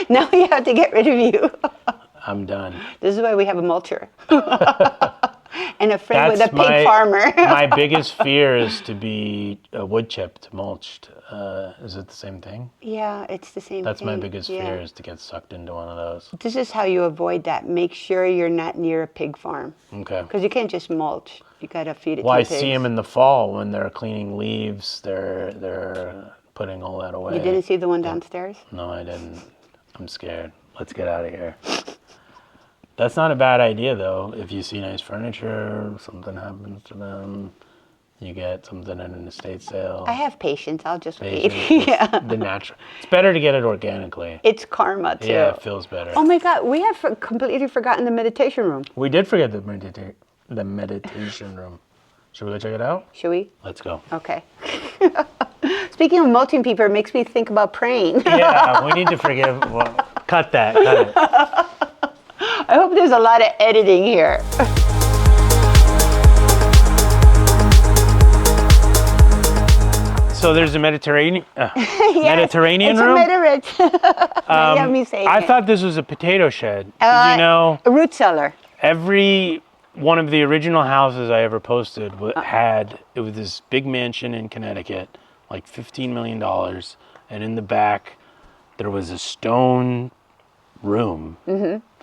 Speaker 2: Now we have to get rid of you.
Speaker 1: I'm done.
Speaker 2: This is why we have a mulcher. And a friend
Speaker 1: That's
Speaker 2: with a pig farmer.
Speaker 1: My biggest fear is to be wood chipped, mulched. Is it the same thing?
Speaker 2: Yeah, it's the same
Speaker 1: That's
Speaker 2: thing.
Speaker 1: my biggest
Speaker 2: Yeah.
Speaker 1: fear, is to get sucked into one of those.
Speaker 2: This is how you avoid that. Make sure you're not near a pig farm.
Speaker 1: Okay.
Speaker 2: Because you can't just mulch. You got to feed it
Speaker 1: Well,
Speaker 2: to
Speaker 1: I
Speaker 2: the pigs.
Speaker 1: see them in the fall when they're cleaning leaves. They're putting all that away.
Speaker 2: You didn't see the one downstairs?
Speaker 1: No, I didn't. I'm scared. Let's get out of here. That's not a bad idea, though. If you see nice furniture, something happens to them, you get something in an estate sale.
Speaker 2: I have patience. I'll just
Speaker 1: Patience.
Speaker 2: wait. Yeah.
Speaker 1: The natural. It's better to get it organically.
Speaker 2: It's karma, too.
Speaker 1: Yeah, it feels better.
Speaker 2: Oh my God, we have completely forgotten the meditation room.
Speaker 1: We did forget the meditation room. Should we go check it out?
Speaker 2: Should we?
Speaker 1: Let's go.
Speaker 2: Okay. Speaking of mulching people, it makes me think about praying.
Speaker 1: Yeah, we need to forgive. Well, cut that. Cut it.
Speaker 2: I hope there's a lot of editing here.
Speaker 1: So there's a Mediterranean
Speaker 2: Yes,
Speaker 1: Mediterranean
Speaker 2: it's
Speaker 1: room.
Speaker 2: A you have me saying
Speaker 1: I
Speaker 2: it.
Speaker 1: thought this was a potato shed. Did you know
Speaker 2: A root cellar.
Speaker 1: every one of the original houses I ever posted it was this big mansion in Connecticut, like $15 million, and in the back there was a stone room,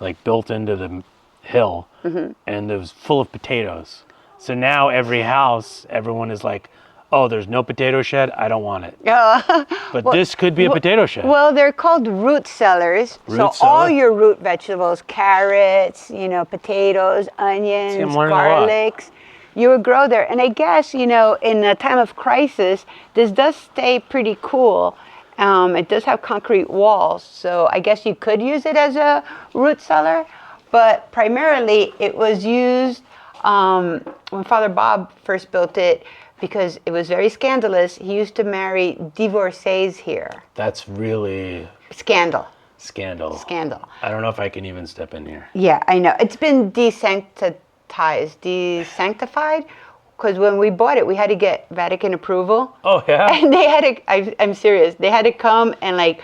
Speaker 1: like built into the hill, and it was full of potatoes. So now every house, everyone is like, oh, there's no potato shed, I don't want it. But this could be a potato shed.
Speaker 2: Well, they're called root cellars.
Speaker 1: Root
Speaker 2: so all
Speaker 1: cellar?
Speaker 2: your root vegetables, carrots, potatoes, onions,
Speaker 1: See, I'm learning a lot.
Speaker 2: garlics, you would grow there. And I guess, in a time of crisis, this does stay pretty cool. It does have concrete walls, so I guess you could use it as a root cellar. But primarily, it was used when Father Bob first built it, because it was very scandalous. He used to marry divorcees here.
Speaker 1: That's really
Speaker 2: Scandal.
Speaker 1: scandal.
Speaker 2: Scandal.
Speaker 1: I don't know if I can even step in here.
Speaker 2: Yeah, I know. It's been desanctified, because when we bought it, we had to get Vatican approval.
Speaker 1: Oh, yeah?
Speaker 2: And they had to, I'm serious, they had to come and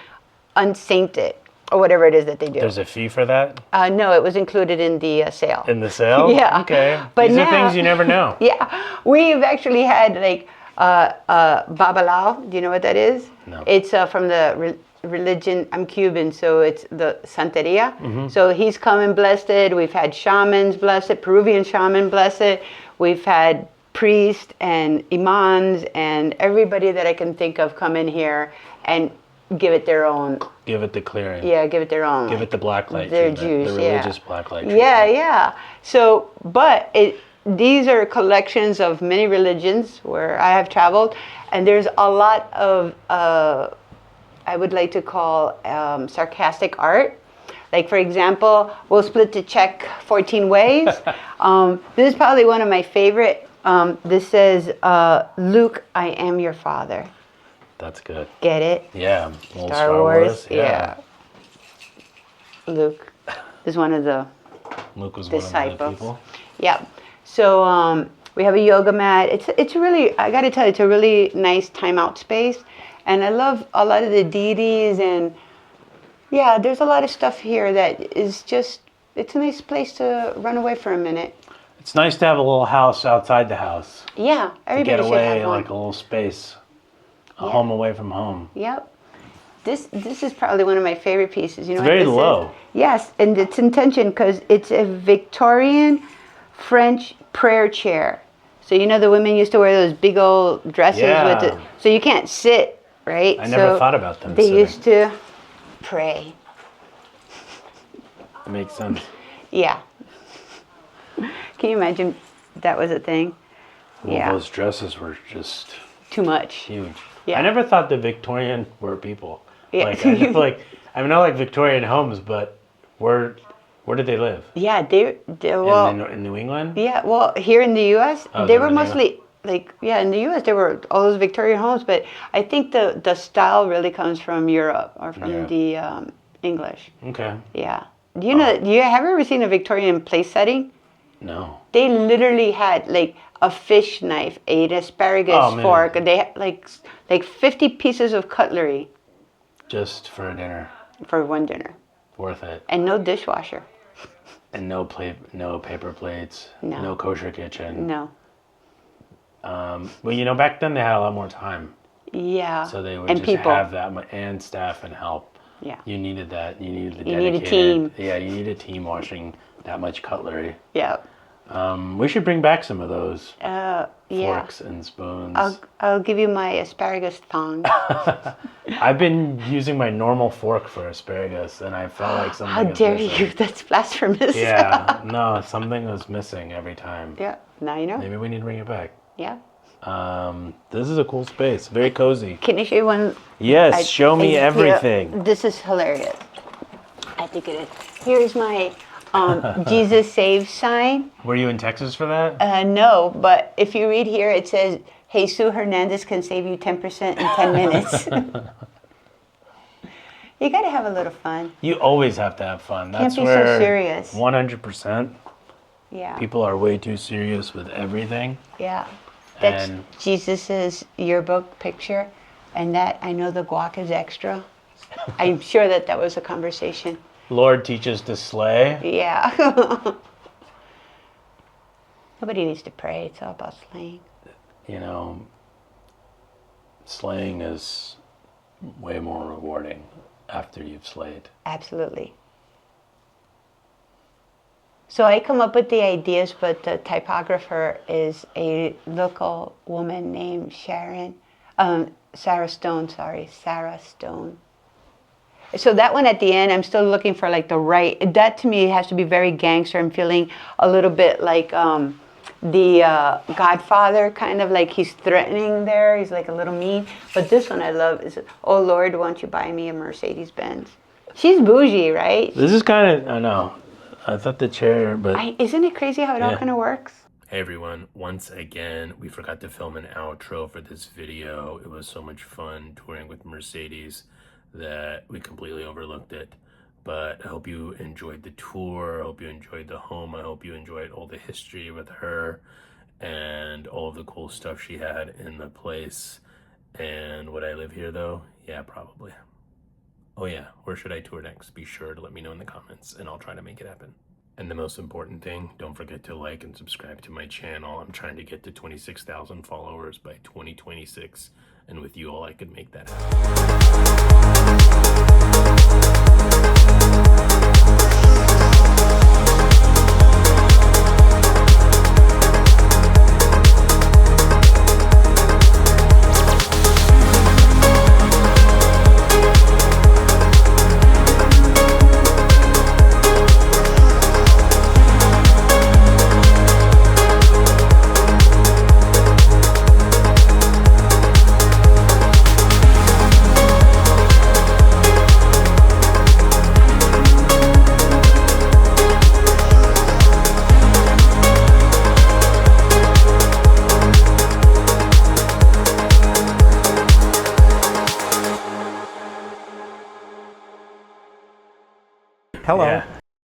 Speaker 2: unsaint it, or whatever it is that they do.
Speaker 1: There's a fee for that?
Speaker 2: No, it was included in the sale.
Speaker 1: In the sale?
Speaker 2: Yeah.
Speaker 1: Okay.
Speaker 2: But
Speaker 1: These
Speaker 2: now,
Speaker 1: are things you never know.
Speaker 2: Yeah. We've actually had babalao. Do you know what that is?
Speaker 1: No.
Speaker 2: It's from the religion. I'm Cuban, so it's the Santeria.
Speaker 1: Mm-hmm.
Speaker 2: So he's come and blessed it. We've had shamans bless it, Peruvian shaman bless it. We've had priests and imams and everybody that I can think of come in here and give it their own.
Speaker 1: Give it the clearing.
Speaker 2: Yeah, give it their own.
Speaker 1: Give it the blacklight
Speaker 2: their
Speaker 1: treatment.
Speaker 2: juice,
Speaker 1: The religious blacklight treatment.
Speaker 2: Yeah. So, but these are collections of many religions where I have traveled, and there's a lot of, I would like to call sarcastic art. Like, for example, we'll split the check 14 ways. This is probably one of my favorite. This says, Luke, I am your father.
Speaker 1: That's good.
Speaker 2: Get it?
Speaker 1: Yeah. Old
Speaker 2: Star Wars. Yeah. Luke is one of the
Speaker 1: Luke was
Speaker 2: disciples.
Speaker 1: one of the people.
Speaker 2: Yeah. So we have a yoga mat. It's really, I got to tell you, it's a really nice timeout space. And I love a lot of the deities, and yeah, there's a lot of stuff here that is just, it's a nice place to run away for a minute.
Speaker 1: It's nice to have a little house outside the house.
Speaker 2: Yeah,
Speaker 1: To
Speaker 2: everybody
Speaker 1: get
Speaker 2: should
Speaker 1: away,
Speaker 2: have one.
Speaker 1: like a little space. A
Speaker 2: Yeah.
Speaker 1: home away from home.
Speaker 2: Yep. This is probably one of my favorite pieces. You know
Speaker 1: It's
Speaker 2: what
Speaker 1: very
Speaker 2: this
Speaker 1: low.
Speaker 2: is? Yes, and it's intention because it's a Victorian French prayer chair. So you know the women used to wear those big old dresses with it.
Speaker 1: Yeah.
Speaker 2: So you can't sit, right?
Speaker 1: I never thought about them
Speaker 2: They
Speaker 1: sitting.
Speaker 2: used to pray.
Speaker 1: It makes sense.
Speaker 2: Yeah. Can you imagine that was a thing?
Speaker 1: Well,
Speaker 2: Yeah.
Speaker 1: those dresses were just
Speaker 2: Too much.
Speaker 1: huge.
Speaker 2: Yeah.
Speaker 1: I never thought the Victorian were people.
Speaker 2: Yeah.
Speaker 1: Like I know like Victorian homes, but where did they live?
Speaker 2: Yeah, they well,
Speaker 1: In New England?
Speaker 2: yeah, well, here in the U.S.,
Speaker 1: Oh,
Speaker 2: they
Speaker 1: they
Speaker 2: were
Speaker 1: were in the
Speaker 2: mostly like, yeah, in the U.S. there were all those Victorian homes, but I think the style really comes from Europe or from
Speaker 1: Yeah.
Speaker 2: the English.
Speaker 1: Okay.
Speaker 2: Yeah. Do you know? Have you ever seen a Victorian place setting?
Speaker 1: No.
Speaker 2: They literally had like a fish knife, an asparagus
Speaker 1: Oh, man.
Speaker 2: fork. They had like 50 pieces of cutlery
Speaker 1: Just for a dinner.
Speaker 2: for one dinner,
Speaker 1: Worth it.
Speaker 2: and no dishwasher.
Speaker 1: And no paper plates.
Speaker 2: No.
Speaker 1: No kosher kitchen.
Speaker 2: No.
Speaker 1: Well, back then they had a lot more time.
Speaker 2: Yeah.
Speaker 1: So they would
Speaker 2: and
Speaker 1: just
Speaker 2: people.
Speaker 1: have that much, and staff and help.
Speaker 2: Yeah.
Speaker 1: You needed that. You needed the
Speaker 2: You need a
Speaker 1: dedicated.
Speaker 2: team.
Speaker 1: Yeah, you need a team washing that much cutlery.
Speaker 2: Yeah.
Speaker 1: We should bring back some of those
Speaker 2: Yeah.
Speaker 1: forks and spoons.
Speaker 2: I'll give you my asparagus thong.
Speaker 1: I've been using my normal fork for asparagus, and I felt like something
Speaker 2: How
Speaker 1: was
Speaker 2: dare
Speaker 1: missing.
Speaker 2: you? That's blasphemous.
Speaker 1: Yeah, no, something was missing every time.
Speaker 2: Yeah. Now you know.
Speaker 1: Maybe we need to bring it back.
Speaker 2: Yeah.
Speaker 1: This is a cool space. Very cozy.
Speaker 2: Can I show you one?
Speaker 1: Yes, show me
Speaker 2: Yeah,
Speaker 1: everything.
Speaker 2: this is hilarious. I think it is. Here's my Jesus Saves sign.
Speaker 1: Were you in Texas for that?
Speaker 2: No, but if you read here, it says, Jesus Hernandez can save you 10% in 10 minutes. You got to have a little fun.
Speaker 1: You always have to have fun. That's
Speaker 2: Can't be so
Speaker 1: where
Speaker 2: serious.
Speaker 1: 100%.
Speaker 2: Yeah.
Speaker 1: People are way too serious with everything.
Speaker 2: Yeah. That's
Speaker 1: And-
Speaker 2: Jesus's yearbook picture. And that, I know the guac is extra. I'm sure that was a conversation.
Speaker 1: Lord teaches to slay.
Speaker 2: Yeah. Nobody needs to pray. It's all about slaying.
Speaker 1: Slaying is way more rewarding after you've slayed.
Speaker 2: Absolutely. So I come up with the ideas, but the typographer is a local woman named Sarah Stone. So that one at the end, I'm still looking for like the right. That to me has to be very gangster. I'm feeling a little bit like the Godfather, kind of like he's threatening there. He's like a little mean. But this one I love is, oh Lord, won't you buy me a Mercedes Benz? She's bougie, right?
Speaker 1: This is kind of, I know. I thought the chair, but...
Speaker 2: Isn't it crazy how it all
Speaker 1: Yeah.
Speaker 2: kind of works?
Speaker 1: Hey everyone, once again, we forgot to film an outro for this video. It was so much fun touring with Mercedes that we completely overlooked it. But I hope you enjoyed the tour. I hope you enjoyed the home. I hope you enjoyed all the history with her and all of the cool stuff she had in the place. And would I live here though? Yeah, probably. Oh yeah, where should I tour next? Be sure to let me know in the comments and I'll try to make it happen. And the most important thing, don't forget to like and subscribe to my channel. I'm trying to get to 26,000 followers by 2026. And with you all, I could make that
Speaker 3: Hello.
Speaker 1: Yeah.